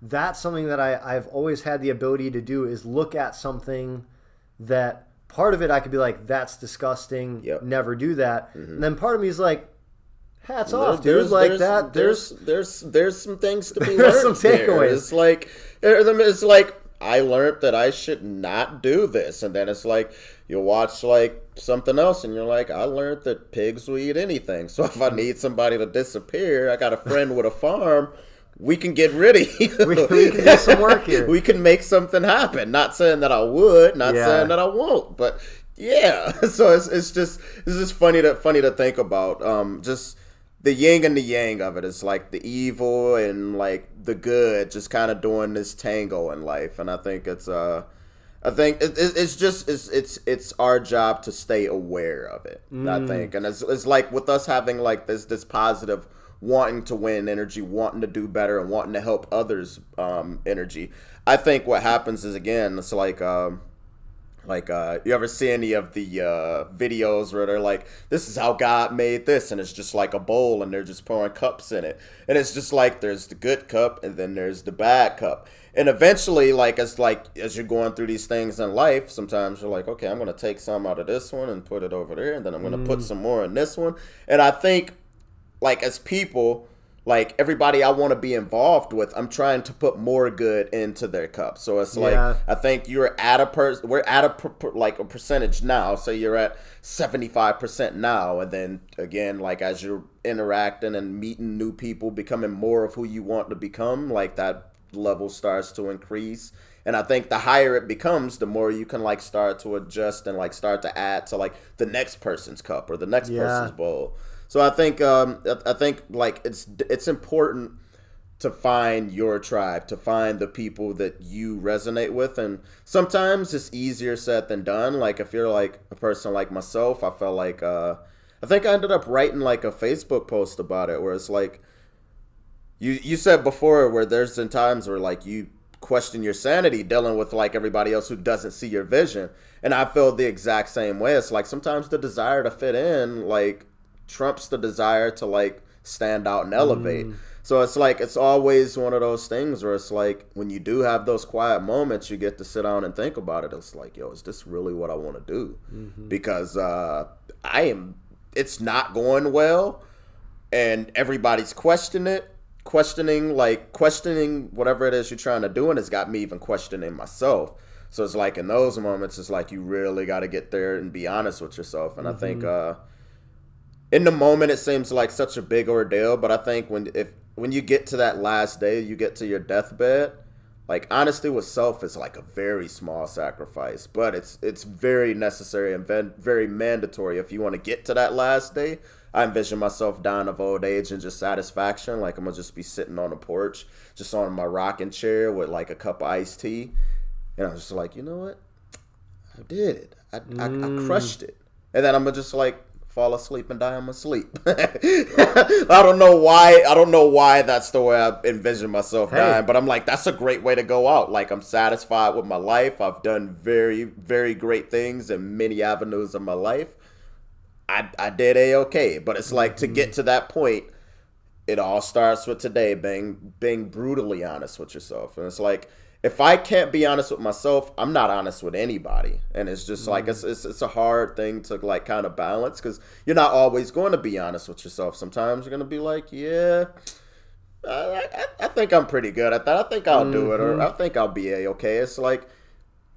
that's something that I've always had the ability to do, is look at something that part of it I could be like, that's disgusting, never do that. And then part of me is like, hats off, dude. Like that. There's some things to be learned. Some takeaways. It's like I learned that I should not do this, and then it's like you watch like something else, and you're like, I learned that pigs will eat anything. So if I need somebody to disappear, I got a friend with a farm. We can get rid of you. we can do some work here. We can make something happen. Not saying that I would, not saying that I won't, but yeah. So it's just funny to think about. Just the yin and the yang of it. It's like the evil and like the good, just kind of doing this tango in life. And I think it's it's our job to stay aware of it. I think, and it's like with us having like this positive, wanting to win energy, wanting to do better, and wanting to help others energy. I think what happens is, again, it's like you ever see any of the videos where they're like, this is how God made this, and it's just like a bowl and they're just pouring cups in it, and it's just like there's the good cup and then there's the bad cup, and eventually as you're going through these things in life, sometimes you're like, okay, I'm going to take some out of this one and put it over there, and then I'm going to put some more in this one. And I think, like, as people, like everybody I want to be involved with, I'm trying to put more good into their cup. So it's like, I think we're at a percentage now. So you're at 75% now. And then again, like as you're interacting and meeting new people, becoming more of who you want to become, like that level starts to increase. And I think the higher it becomes, the more you can like start to adjust and like start to add to like the next person's cup or the next person's bowl. So I think like it's important to find your tribe, to find the people that you resonate with, and sometimes it's easier said than done. Like if you're like a person like myself, I felt like I think I ended up writing like a Facebook post about it, where it's like you said before, where there's been times where like you question your sanity dealing with like everybody else who doesn't see your vision. And I feel the exact same way. It's like sometimes the desire to fit in like trumps the desire to like stand out and elevate. So it's like it's always one of those things where it's like when you do have those quiet moments, you get to sit down and think about it. It's like, yo, is this really what I want to do? Because it's not going well, and everybody's questioning whatever it is you're trying to do, and it's got me even questioning myself. So it's like in those moments, it's like you really got to get there and be honest with yourself. And I think in the moment, it seems like such a big ordeal, but I think when you get to that last day, you get to your deathbed, like honesty with self is like a very small sacrifice, but it's very necessary and very mandatory if you want to get to that last day. I envision myself dying of old age and just satisfaction. Like I'm gonna just be sitting on a porch, just on my rocking chair with like a cup of iced tea, and I'm just like, you know what, I did it. I crushed it, and then I'm gonna just like fall asleep and die in my sleep. I don't know why that's the way I envision myself dying, but I'm like, that's a great way to go out. Like I'm satisfied with my life. I've done very, very great things in many avenues of my life. I did A-okay, but it's like to get to that point, it all starts with today being brutally honest with yourself. And it's like, if I can't be honest with myself, I'm not honest with anybody. And it's just like, it's a hard thing to like kind of balance, because you're not always going to be honest with yourself. Sometimes you're going to be like, yeah, I think I'm pretty good at that. I think I'll do it, or I think I'll be A-okay. It's like,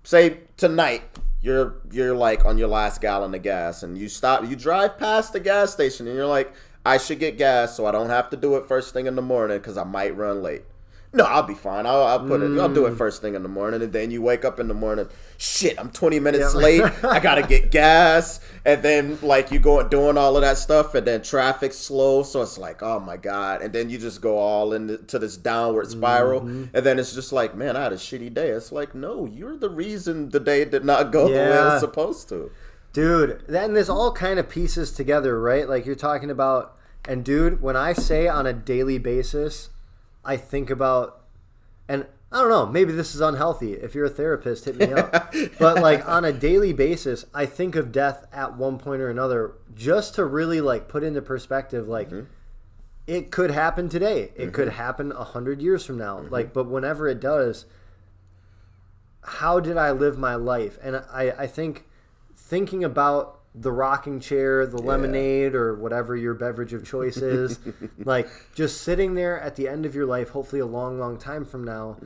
say tonight, you're like on your last gallon of gas, and you drive past the gas station, and you're like, I should get gas so I don't have to do it first thing in the morning because I might run late. No, I'll be fine. I'll do it first thing in the morning, and then you wake up in the morning. Shit, I'm 20 minutes late. I gotta get gas, and then like you go doing all of that stuff, and then traffic's slow, so it's like, oh my god, and then you just go all into this downward spiral, and then it's just like, man, I had a shitty day. It's like, no, you're the reason the day did not go the way it was supposed to, dude. Then this all kind of pieces together, right? Like you're talking about, and dude, when I say on a daily basis, I think about, and I don't know, maybe this is unhealthy. If you're a therapist, hit me up. But like on a daily basis, I think of death at one point or another, just to really like put into perspective, like it could happen today. It could happen 100 years from now. Like, but whenever it does, how did I live my life? And I think thinking about the rocking chair, the lemonade, or whatever your beverage of choice is, like just sitting there at the end of your life, hopefully a long, long time from now,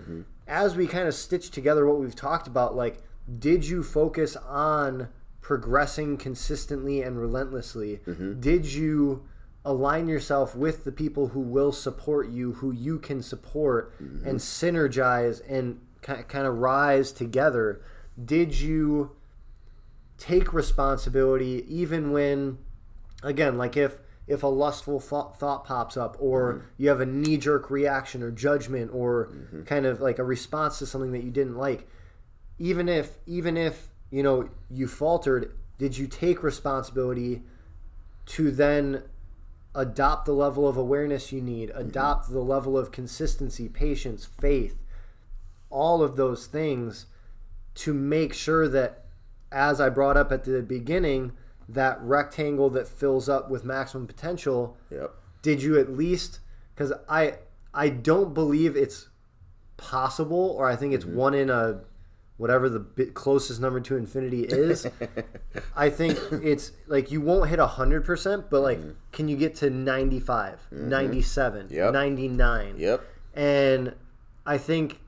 as we kind of stitch together what we've talked about, like, did you focus on progressing consistently and relentlessly? Did you align yourself with the people who will support you, who you can support and synergize and kind of rise together? Did you take responsibility even when, again, like if a lustful thought pops up, or you have a knee-jerk reaction or judgment, or kind of like a response to something that you didn't like, even if you know you faltered, did you take responsibility to then adopt the level of awareness you need, adopt the level of consistency, patience, faith, all of those things, to make sure that, as I brought up at the beginning, that rectangle that fills up with maximum potential, did you at least, because I don't believe it's possible, or I think it's one in a, whatever the closest number to infinity is. I think it's like you won't hit 100%, but like, can you get to 95, 97, 99? And I think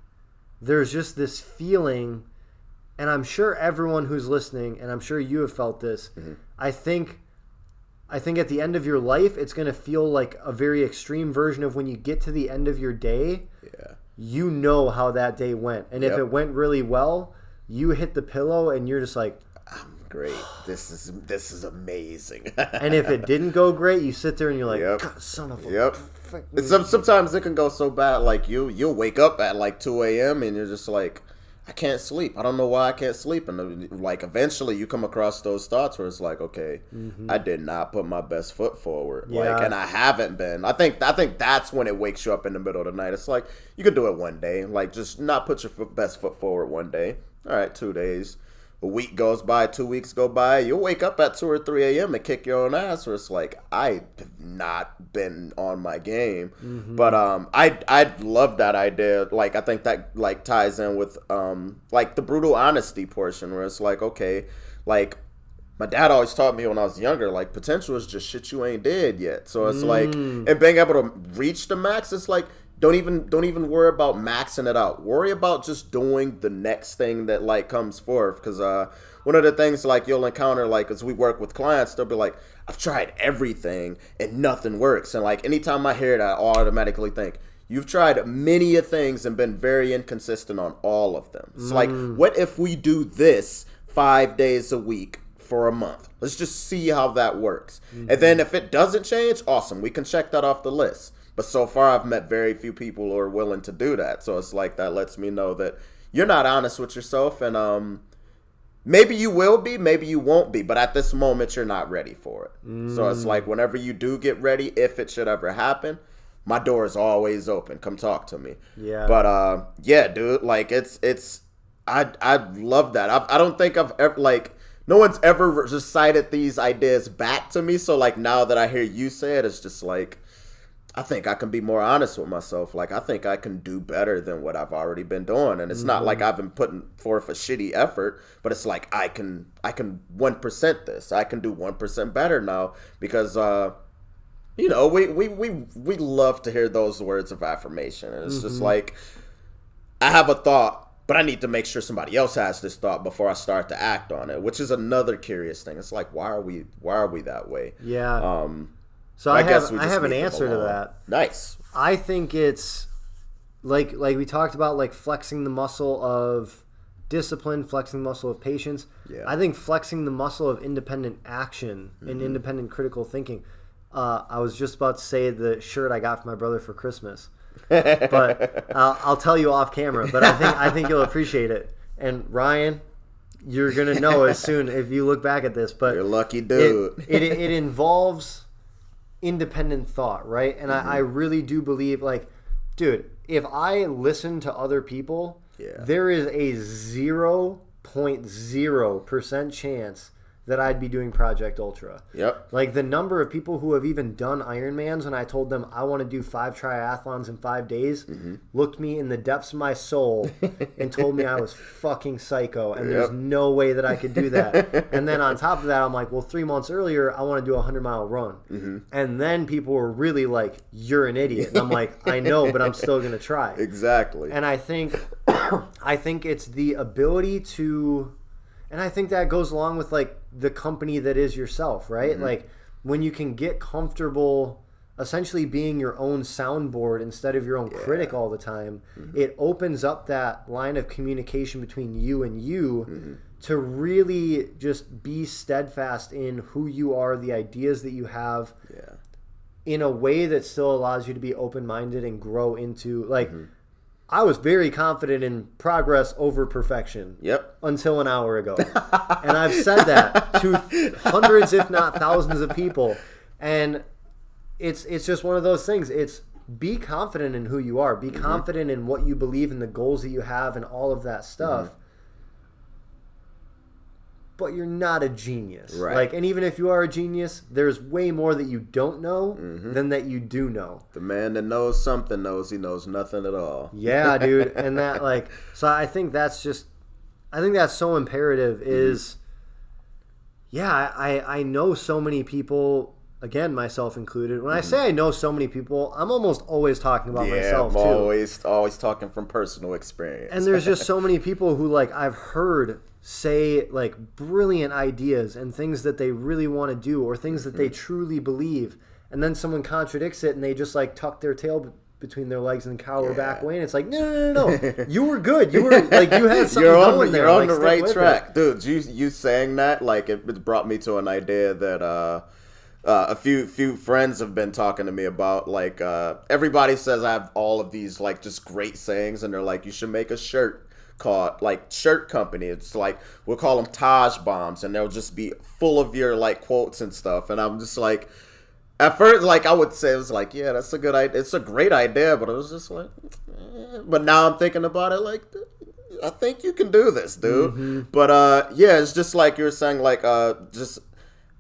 there's just this feeling, and I'm sure everyone who's listening, and I'm sure you have felt this, I think at the end of your life, it's going to feel like a very extreme version of when you get to the end of your day, you know how that day went. And if it went really well, you hit the pillow and you're just like, I'm great. This is amazing. And if it didn't go great, you sit there and you're like, God, son of a... Sometimes it can go so bad, like you'll wake up at like 2 a.m. and you're just like, I can't sleep. I don't know why I can't sleep. And like eventually you come across those thoughts where it's like, okay, I did not put my best foot forward. Yeah. Like, and I haven't been. I think that's when it wakes you up in the middle of the night. It's like you could do it one day, like just not put your best foot forward one day. All right, 2 days. A week goes by, 2 weeks go by. You'll wake up at 2 or 3 a.m. and kick your own ass. Where it's like, I have not been on my game. But I love that idea. Like, I think that like ties in with like the brutal honesty portion, where it's like, okay, like my dad always taught me when I was younger, like potential is just shit you ain't did yet. So it's like, and being able to reach the max, it's like, don't even worry about maxing it out. Worry about just doing the next thing that like comes forth. Because one of the things like you'll encounter, like as we work with clients, they'll be like, I've tried everything and nothing works. And like anytime I hear that, I automatically think, you've tried many of things and been very inconsistent on all of them. It's like, what if we do this 5 days a week for a month? Let's just see how that works. And then if it doesn't change, awesome. We can check that off the list. But so far, I've met very few people who are willing to do that. So it's like that lets me know that you're not honest with yourself. And maybe you will be, maybe you won't be. But at this moment, you're not ready for it. So it's like whenever you do get ready, if it should ever happen, my door is always open. Come talk to me. Yeah. But yeah, dude, like I love that. I don't think I've ever like no one's ever recited these ideas back to me. So like now that I hear you say it, it's just like, I think I can be more honest with myself. Like, I think I can do better than what I've already been doing. And it's not like I've been putting forth a shitty effort, but it's like I can 1% this. I can do 1% better now because, you know, we love to hear those words of affirmation. And it's just like, I have a thought, but I need to make sure somebody else has this thought before I start to act on it, which is another curious thing. It's like, why are we that way? Yeah. So I have an answer to that. Nice. I think it's like we talked about, like flexing the muscle of discipline, flexing the muscle of patience. Yeah. I think flexing the muscle of independent action and independent critical thinking. I was just about to say the shirt I got for my brother for Christmas, but I'll tell you off camera. But I think you'll appreciate it. And Ryan, you're gonna know as soon if you look back at this. But you're a lucky dude. It involves independent thought, right? And I really do believe, like, dude, if I listen to other people, there is a 0.0% chance that I'd be doing Project Ultra. Yep. Like the number of people who have even done Ironmans, and I told them I want to do 5 triathlons in 5 days, looked me in the depths of my soul and told me I was fucking psycho and there's no way that I could do that. And then on top of that, I'm like, well, 3 months earlier, I want to do a 100-mile run. And then people were really like, you're an idiot. And I'm like, I know, but I'm still going to try. Exactly. And I think it's the ability to... And I think that goes along with, like, the company that is yourself, right? Like, when you can get comfortable essentially being your own soundboard instead of your own critic all the time, it opens up that line of communication between you and you to really just be steadfast in who you are, the ideas that you have, in a way that still allows you to be open-minded and grow into, like... I was very confident in progress over perfection until an hour ago. And I've said that to hundreds, if not thousands of people. And it's just one of those things. It's be confident in who you are. Be confident in what you believe in, the goals that you have and all of that stuff. But you're not a genius. Right. Like, and even if you are a genius, there's way more that you don't know than that you do know. The man that knows something knows he knows nothing at all. Yeah, dude. And that, like, so I think that's so imperative is, I know so many people, again, myself included. When I say I know so many people, I'm almost always talking about myself, too. always talking from personal experience. And there's just so many people who, like, I've heard say, like, brilliant ideas and things that they really want to do or things that they truly believe, and then someone contradicts it and they just, like, tuck their tail between their legs and cower back away, and it's like, no. You were good. You were, like, you had something going there. You're on like, the right track. Dude, you saying that, like, it brought me to an idea that a few friends have been talking to me about. Like, everybody says I have all of these, like, just great sayings, and they're like, you should make a shirt called like shirt company. It's like we'll call them Tajh bombs, and they'll just be full of your like quotes and stuff. And I'm just like, at first, like I would say, it was like, yeah, that's a good idea. It's a great idea, but it was just like, but now I'm thinking about it, like, I think you can do this, dude. Mm-hmm. But yeah, it's just like you were saying, like just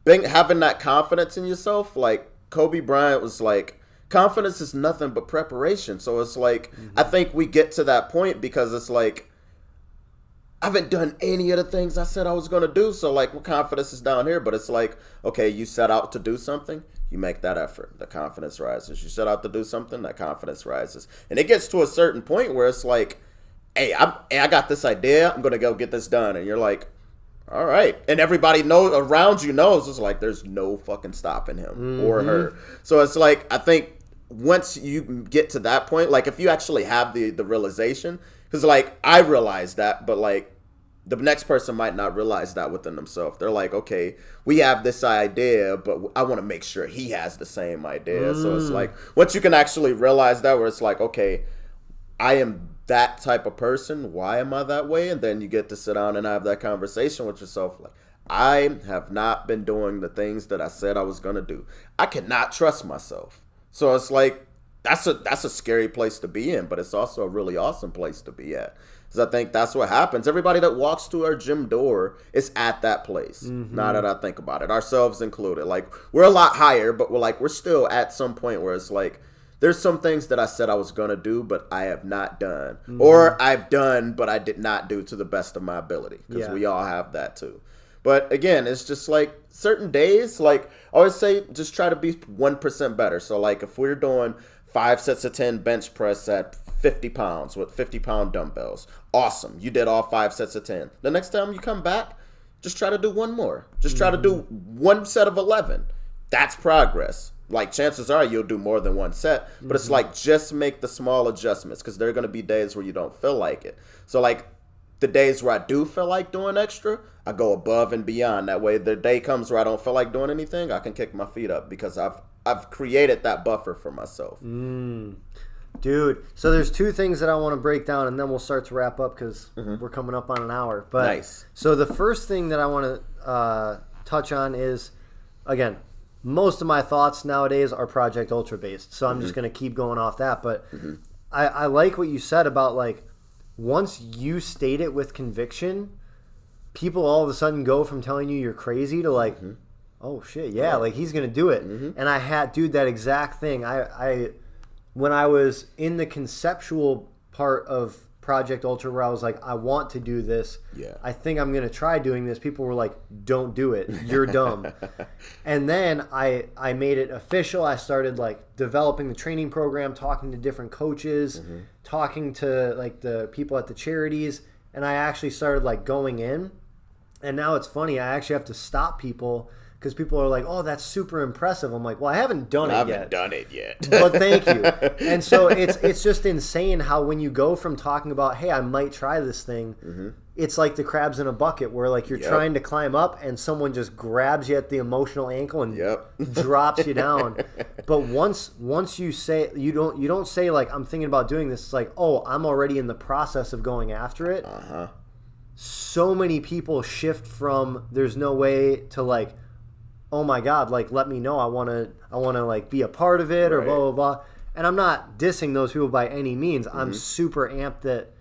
having that confidence in yourself. Like Kobe Bryant was like, confidence is nothing but preparation. So it's like, I think we get to that point because it's like, I haven't done any of the things I said I was going to do. So like, my confidence is down here. But it's like, okay, you set out to do something, you make that effort, the confidence rises. You set out to do something, that confidence rises. And it gets to a certain point where it's like, hey, I got this idea, I'm going to go get this done. And you're like, all right. And everybody around you knows, it's like, there's no fucking stopping him or her. So it's like, I think once you get to that point, like if you actually have the realization, because like I realized that, but like the next person might not realize that within themselves. They're like, okay, we have this idea, but I want to make sure he has the same idea. So it's like, once you can actually realize that, where it's like, okay, I am that type of person. Why am I that way? And then you get to sit down and have that conversation with yourself. Like, I have not been doing the things that I said I was going to do. I cannot trust myself. So it's like, that's a scary place to be in, but it's also a really awesome place to be at. Because I think that's what happens. Everybody that walks through our gym door is at that place. Now that I think about it, ourselves included. Like, we're a lot higher, but we're still at some point where it's like, there's some things that I said I was going to do, but I have not done. Or I've done, but I did not do to the best of my ability. Because we all have that too. But again, it's just like certain days, like I always say, just try to be 1% better. So like if we're doing 5 sets of 10 bench press at 50 pounds with 50-pound dumbbells, awesome. You did all 5 sets of 10. The next time you come back, just try to do one more. Just try to do 1 set of 11. That's progress. Like chances are you'll do more than 1 set, but it's like just make the small adjustments because there are going to be days where you don't feel like it. So like the days where I do feel like doing extra, I go above and beyond. That way the day comes where I don't feel like doing anything, I can kick my feet up because I've created that buffer for myself. Dude, so there's 2 things that I want to break down, and then we'll start to wrap up because we're coming up on an hour. But nice. So the first thing that I want to touch on is, again, most of my thoughts nowadays are Project Ultra based, so I'm just going to keep going off that. But I like what you said about, like, once you state it with conviction, people all of a sudden go from telling you you're crazy to like, oh shit, yeah, like he's going to do it. And I had, dude, that exact thing. I when I was in the conceptual part of Project Ultra where I was like, I want to do this. Yeah. I think I'm going to try doing this. People were like, don't do it. You're dumb. And then I made it official. I started like developing the training program, talking to different coaches, talking to like the people at the charities. And I actually started like going in. And now it's funny. I actually have to stop people because people are like, oh, that's super impressive. I'm like, well, I haven't done it yet. But thank you. And so it's just insane how when you go from talking about, hey, I might try this thing, it's like the crabs in a bucket where like you're trying to climb up and someone just grabs you at the emotional ankle and drops you down. But once you say, you don't say like, I'm thinking about doing this. It's like, oh, I'm already in the process of going after it. So many people shift from there's no way to like, oh my God, like let me know. I wanna like be a part of it or blah blah blah. And I'm not dissing those people by any means. I'm super amped that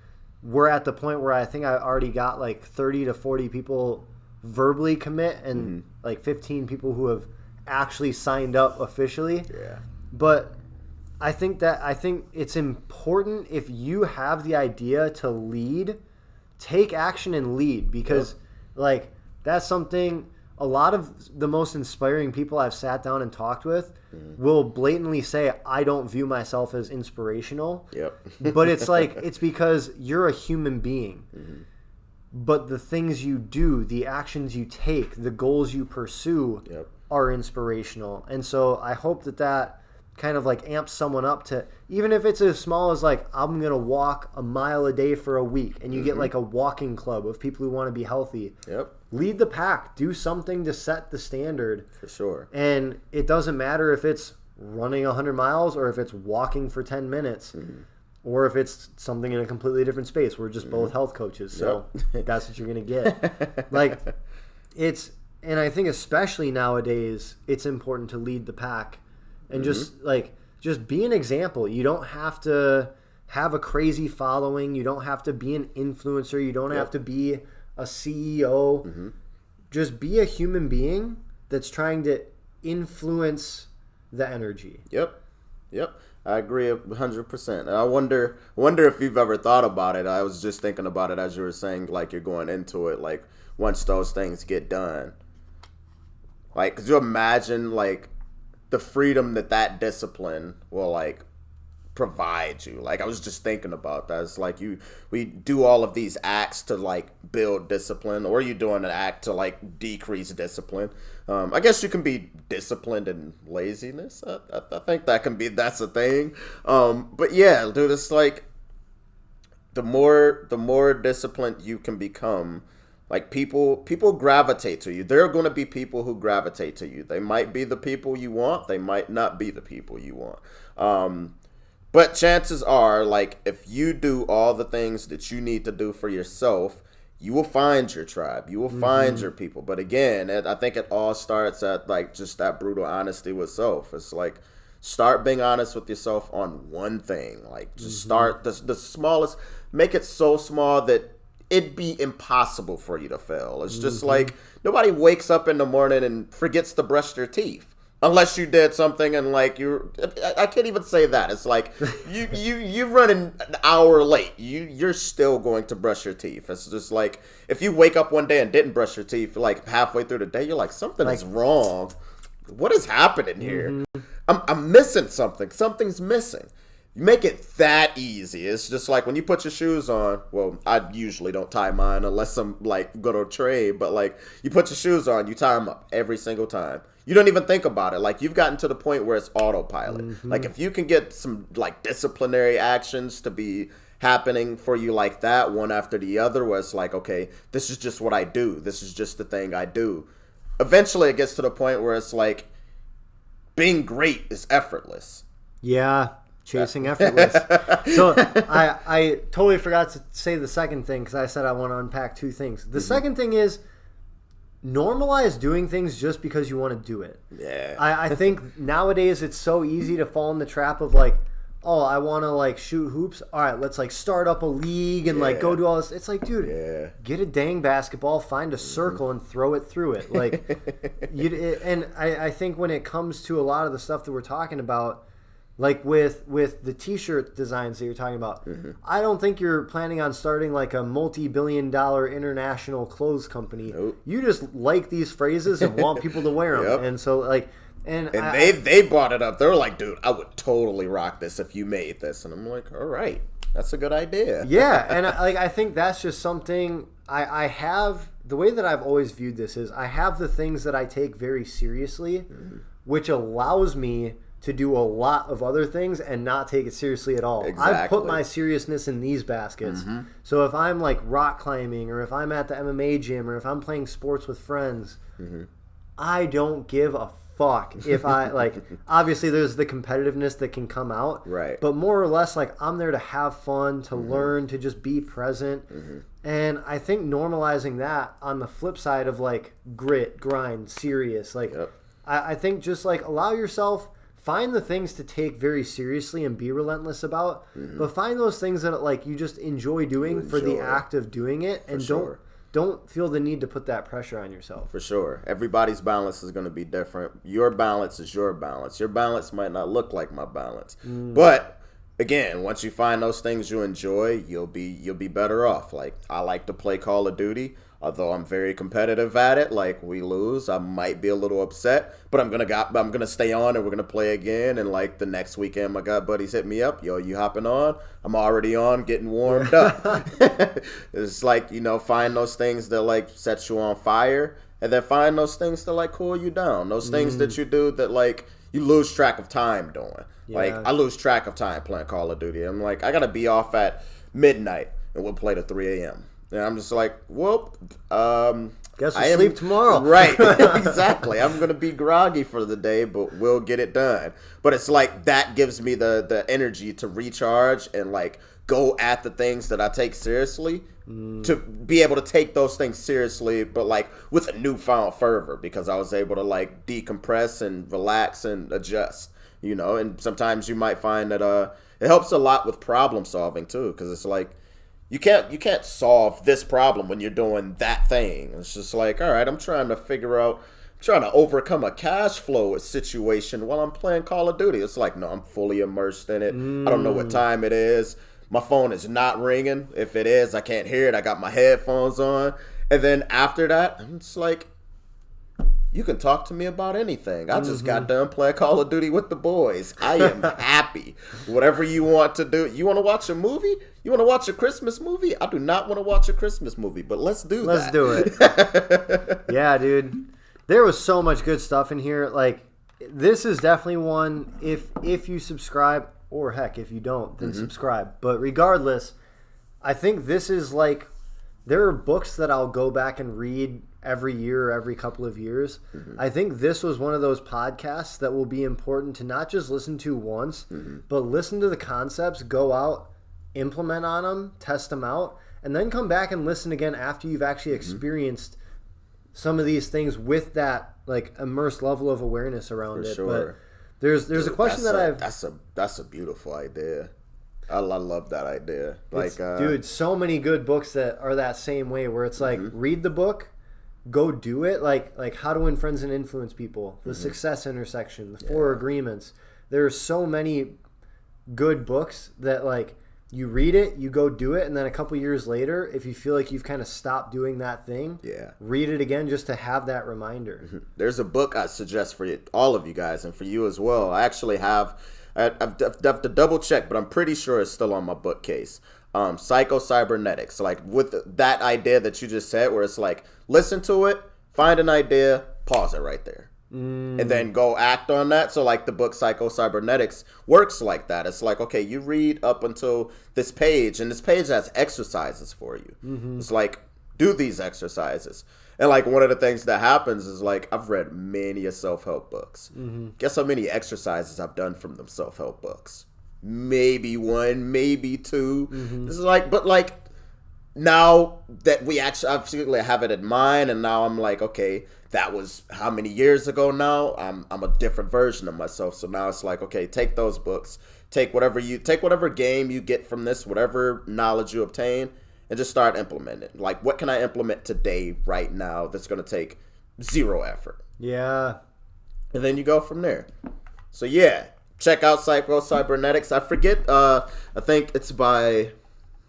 we're at the point where I think I already got like 30 to 40 people verbally commit and like 15 people who have actually signed up officially. Yeah. But I think it's important if you have the idea to lead, take action and lead because like that's something a lot of the most inspiring people I've sat down and talked with will blatantly say, I don't view myself as inspirational. But it's like, it's because you're a human being. But the things you do, the actions you take, the goals you pursue are inspirational. And so I hope that kind of like amps someone up to, even if it's as small as like, I'm going to walk a mile a day for a week and you get like a walking club of people who want to be healthy. Lead the pack. Do something to set the standard. For sure. And it doesn't matter if it's running 100 miles or if it's walking for 10 minutes. or if it's something in a completely different space. We're just both health coaches, so that's what you're going to get. Like, and I think especially nowadays, it's important to lead the pack and just be an example. You don't have to have a crazy following. You don't have to be an influencer. You don't have to be a CEO. Just be a human being that's trying to influence the energy. Yep. I agree 100%. And I wonder if you've ever thought about it. I was just thinking about it as you were saying, like, you're going into it, like, once those things get done. Like, could you imagine, like, the freedom that discipline will, like, provide you? Like, I was just thinking about that. It's like we do all of these acts to, like, build discipline, or you doing an act to, like, decrease discipline. I guess you can be disciplined in laziness. I think that's a thing. But yeah, dude, it's like the more disciplined you can become, like, people gravitate to you. There are going to be people who gravitate to you. They might be the people you want. They might not be the people you want. But chances are, like, if you do all the things that you need to do for yourself, you will find your tribe. You will find your people. But again, I think it all starts at, like, just that brutal honesty with self. It's like, start being honest with yourself on one thing. Like, just start the smallest. Make it so small that it'd be impossible for you to fail. It's just like, nobody wakes up in the morning and forgets to brush their teeth. Unless you did something and, like, I can't even say that. It's like you running an hour late. You're still going to brush your teeth. It's just like, if you wake up one day and didn't brush your teeth, like, halfway through the day, you're like, something is wrong. What is happening here? I'm missing something. Something's missing. You make it that easy. It's just like when you put your shoes on. Well, I usually don't tie mine unless I'm, like, going to trade. But, like, you put your shoes on, you tie them up every single time. You don't even think about it. Like, you've gotten to the point where it's autopilot. Like, if you can get some, like, disciplinary actions to be happening for you like that, one after the other, where it's like, okay, this is just what I do. This is just the thing I do. Eventually, it gets to the point where it's like, being great is effortless. Yeah, chasing effortless. So I totally forgot to say the second thing, because I said I want to unpack two things. The second thing is, normalize doing things just because you want to do it. Yeah. I think nowadays it's so easy to fall in the trap of, like, oh, I want to, like, shoot hoops. All right, let's, like, start up a league and, like, go do all this. It's like, dude, get a dang basketball, find a circle, and throw it through it. Like, and I think when it comes to a lot of the stuff that we're talking about, like with the T-shirt designs that you're talking about, I don't think you're planning on starting, like, a multi-billion-dollar international clothes company. Nope. You just like these phrases and want people to wear them. And so, like, and they brought it up. They were like, dude, I would totally rock this if you made this. And I'm like, all right, that's a good idea. Yeah, and I think that's just something I have. The way that I've always viewed this is, I have the things that I take very seriously, which allows me to do a lot of other things and not take it seriously at all. Exactly. I've put my seriousness in these baskets. So if I'm, like, rock climbing, or if I'm at the MMA gym, or if I'm playing sports with friends, I don't give a fuck if I, like, obviously there's the competitiveness that can come out. Right. But more or less, like, I'm there to have fun, to learn, to just be present. And I think normalizing that on the flip side of, like, grit, grind, serious, like, I think just, like, allow yourself, find the things to take very seriously and be relentless about, but find those things that, like, you just enjoy doing for the act of doing it, and don't feel the need to put that pressure on yourself. For sure. Everybody's balance is going to be different. Your balance is your balance. Your balance might not look like my balance. But again, once you find those things you enjoy, you'll be better off. Like, I like to play Call of Duty. Although I'm very competitive at it, like, we lose, I might be a little upset, but I'm gonna stay on and we're gonna play again. And, like, the next weekend, my god buddies hit me up, yo, you hopping on? I'm already on, getting warmed up. It's like, you know, find those things that, like, set you on fire, and then find those things that, like, cool you down. Those things that you do that, like, you lose track of time doing. Like, I lose track of time playing Call of Duty. I'm like, I gotta be off at midnight, and we'll play to 3 a.m. And I'm just like, well, Guess we'll sleep tomorrow. Right. Exactly. I'm going to be groggy for the day, but we'll get it done. But it's like that gives me the energy to recharge and like go at the things that I take seriously to be able to take those things seriously, but like with a newfound fervor because I was able to like decompress and relax and adjust, you know, and sometimes you might find that it helps a lot with problem solving too, because it's like, you can't solve this problem when you're doing that thing. It's just like, all right, I'm trying to overcome a cash flow situation while I'm playing Call of Duty. It's like, no, I'm fully immersed in it. I don't know what time it is. My phone is not ringing. If it is, I can't hear it. I got my headphones on. And then after that, it's like, you can talk to me about anything. I just got done playing Call of Duty with the boys. I am happy. Whatever you want to do. You want to watch a movie? You want to watch a Christmas movie? I do not want to watch a Christmas movie, but let's do that. Let's do it. Yeah, dude. There was so much good stuff in here. Like, this is definitely one, if you subscribe, or heck, if you don't, then subscribe. But regardless, I think this is like, there are books that I'll go back and read every year or every couple of years. I think this was one of those podcasts that will be important to not just listen to once, but listen to the concepts, go out, implement on them, test them out, and then come back and listen again after you've actually experienced some of these things with that like immersed level of awareness around it. Sure. But there's a question that that's a beautiful idea. I love that idea. Like, dude, so many good books that are that same way, where it's like, read the book, go do it. Like How to Win Friends and Influence People, The Success Intersection, The Four Agreements. There are so many good books that like you read it, you go do it, and then a couple years later, if you feel like you've kind of stopped doing that thing, read it again just to have that reminder. There's a book I suggest for you, all of you guys, and for you as well. I actually have. I've have to double check, but I'm pretty sure it's still on my bookcase. Psycho-Cybernetics, like with that idea that you just said, where it's like, listen to it, find an idea, pause it right there, and then go act on that. So like the book Psycho-Cybernetics works like that. It's like, okay, you read up until this page, and this page has exercises for you. It's like, do these exercises. And like one of the things that happens is like, I've read many self-help books. Guess how many exercises I've done from them self-help books? Maybe one, maybe two. This is like, but like now that we actually have it in mind, and now I'm like, okay, that was how many years ago now? I'm a different version of myself. So now it's like, okay, take those books, take whatever game you get from this, whatever knowledge you obtain, and just start implementing. Like, what can I implement today, right now, that's going to take zero effort? Yeah. And then you go from there. So, yeah, check out Psycho-Cybernetics. I forget, I think it's by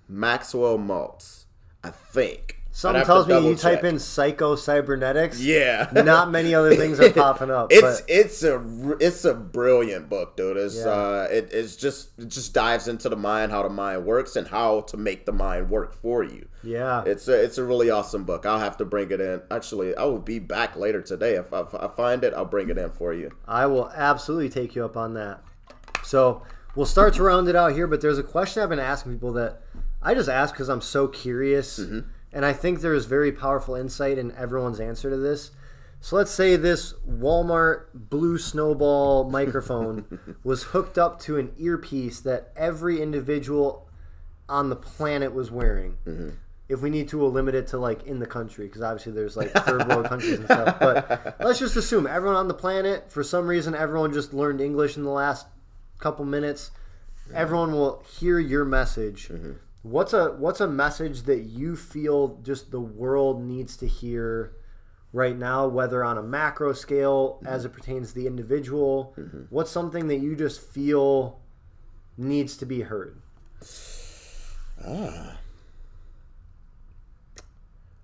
Maxwell Maltz, I think. Something tells me you type in Psycho-Cybernetics. Yeah. Not many other things are popping up. It's a brilliant book, dude. It just dives into the mind, how the mind works, and how to make the mind work for you. Yeah. It's a really awesome book. I'll have to bring it in. Actually, I will be back later today. If I find it, I'll bring it in for you. I will absolutely take you up on that. So we'll start to round it out here, but there's a question I've been asking people that I just ask because I'm so curious. And I think there is very powerful insight in everyone's answer to this. So let's say this Walmart Blue Snowball microphone was hooked up to an earpiece that every individual on the planet was wearing. If we need to, limit it to like in the country, because obviously there's like third world countries and stuff. But let's just assume everyone on the planet, for some reason, everyone just learned English in the last couple minutes. Everyone will hear your message. What's a message that you feel just the world needs to hear right now, whether on a macro scale as it pertains to the individual? What's something that you just feel needs to be heard?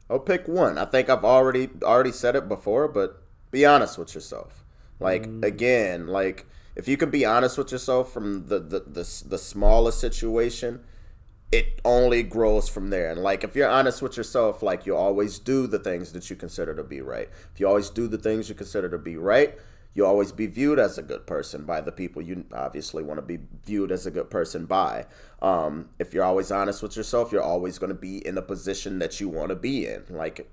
I'll pick one. I think I've already said it before, but be honest with yourself. Like, again, like if you can be honest with yourself from the smallest situation, it only grows from there. And like, if you're honest with yourself, like, you always do the things that you consider to be right. If you always do the things you consider to be right, you'll always be viewed as a good person by the people you obviously want to be viewed as a good person by. If you're always honest with yourself, you're always going to be in a position that you want to be in. Like,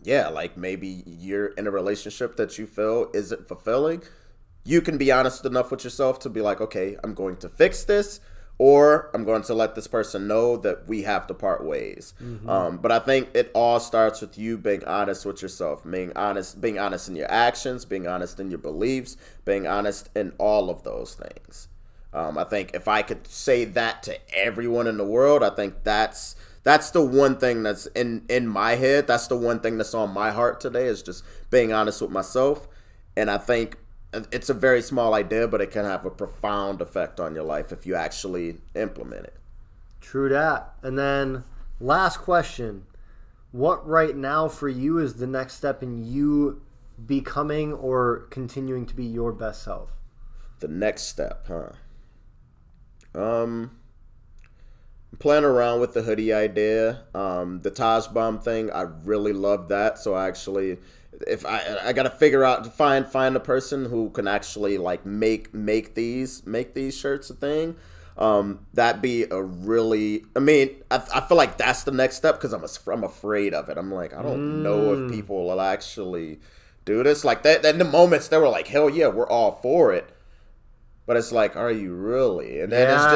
yeah, like maybe you're in a relationship that you feel isn't fulfilling. You can be honest enough with yourself to be like, okay, I'm going to fix this, or I'm going to let this person know that we have to part ways. But I think it all starts with you being honest with yourself, being honest in your actions, being honest in your beliefs, being honest in all of those things. I think if I could say that to everyone in the world, I think that's the one thing that's in my head. That's the one thing that's on my heart today, is just being honest with myself. And I think it's a very small idea, but it can have a profound effect on your life if you actually implement it. True that. And then last question. What right now for you is the next step in you becoming or continuing to be your best self? The next step, huh? I'm playing around with the hoodie idea. The Tajh bomb thing, I really love that. So I actually, if I gotta figure out to find a person who can actually like make these shirts a thing. That'd be a really, I mean, I feel like that's the next step, because I'm afraid of it. I'm like, I don't know if people will actually do this. Like that in the moments they were like, hell yeah, we're all for it. But it's like, are you really? And then it's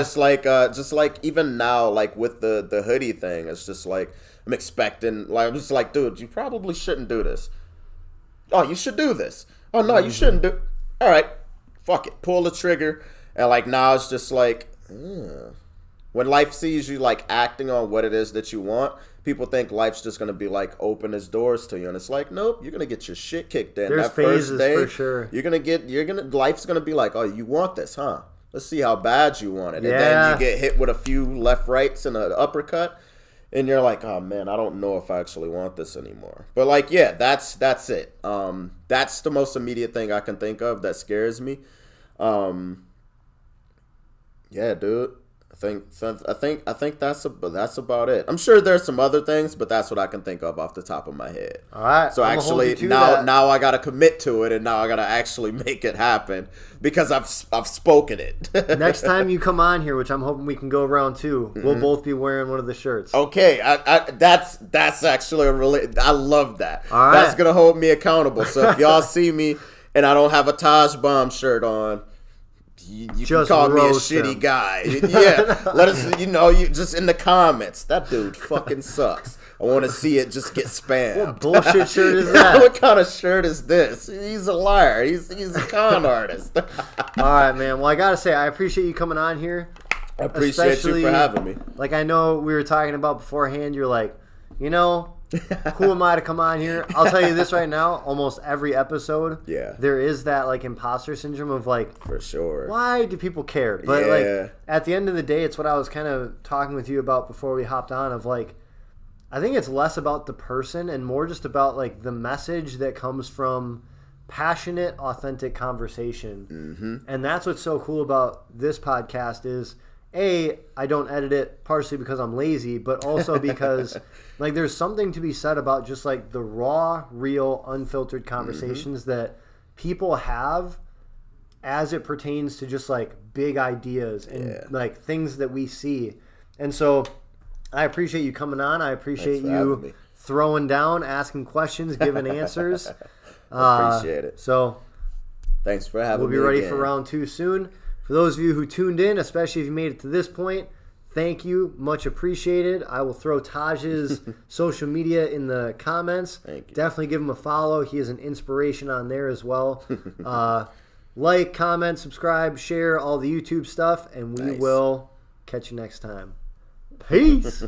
just like even now, like with the hoodie thing, it's just like I'm expecting, like I'm just like, dude, you probably shouldn't do this. Oh, you should do this. Oh no, you shouldn't do. All right, fuck it, pull the trigger. And like now it's just like, when life sees you like acting on what it is that you want, people think life's just gonna be like open its doors to you, and it's like, nope, you're gonna get your shit kicked in. There's that phases first day, for sure. Life's gonna be like, oh, you want this, huh? Let's see how bad you want it. And then you get hit with a few left rights and an uppercut, and you're like, oh man, I don't know if I actually want this anymore. But like, yeah, that's it. That's the most immediate thing I can think of that scares me. Yeah, dude. I think that's about it. I'm sure there's some other things, but that's what I can think of off the top of my head. All right. So actually, now I gotta commit to it, and now I gotta actually make it happen, because I've spoken it. Next time you come on here, which I'm hoping we can go around too, we'll both be wearing one of the shirts. Okay, that's actually I love that. All right. That's gonna hold me accountable. So if y'all see me and I don't have a Tajh bomb shirt on, you can call me a shitty guy. Yeah, let us, you just in the comments, that dude fucking sucks. I want to see it just get spammed. What bullshit shirt is that? What kind of shirt is this? He's a liar. He's a con artist. All right, man. Well, I got to say, I appreciate you coming on here. I appreciate you for having me. Like, I know we were talking about beforehand, you're like, who am I to come on here? I'll tell you this right now, almost every episode, there is that like imposter syndrome of like, for sure, why do people care? But like at the end of the day, it's what I was kind of talking with you about before we hopped on, of like, I think it's less about the person and more just about like the message that comes from passionate, authentic conversation. And that's what's so cool about this podcast is, I don't edit it partially because I'm lazy, but also because like there's something to be said about just like the raw, real, unfiltered conversations that people have as it pertains to just like big ideas and like things that we see. And so I appreciate you coming on. I appreciate you throwing down, asking questions, giving answers. Appreciate it. So thanks for having me. We'll be ready for round 2 soon. For those of you who tuned in, especially if you made it to this point, thank you. Much appreciated. I will throw Tajh's social media in the comments. Thank you. Definitely give him a follow. He is an inspiration on there as well. Like, comment, subscribe, share, all the YouTube stuff, and we will catch you next time. Peace.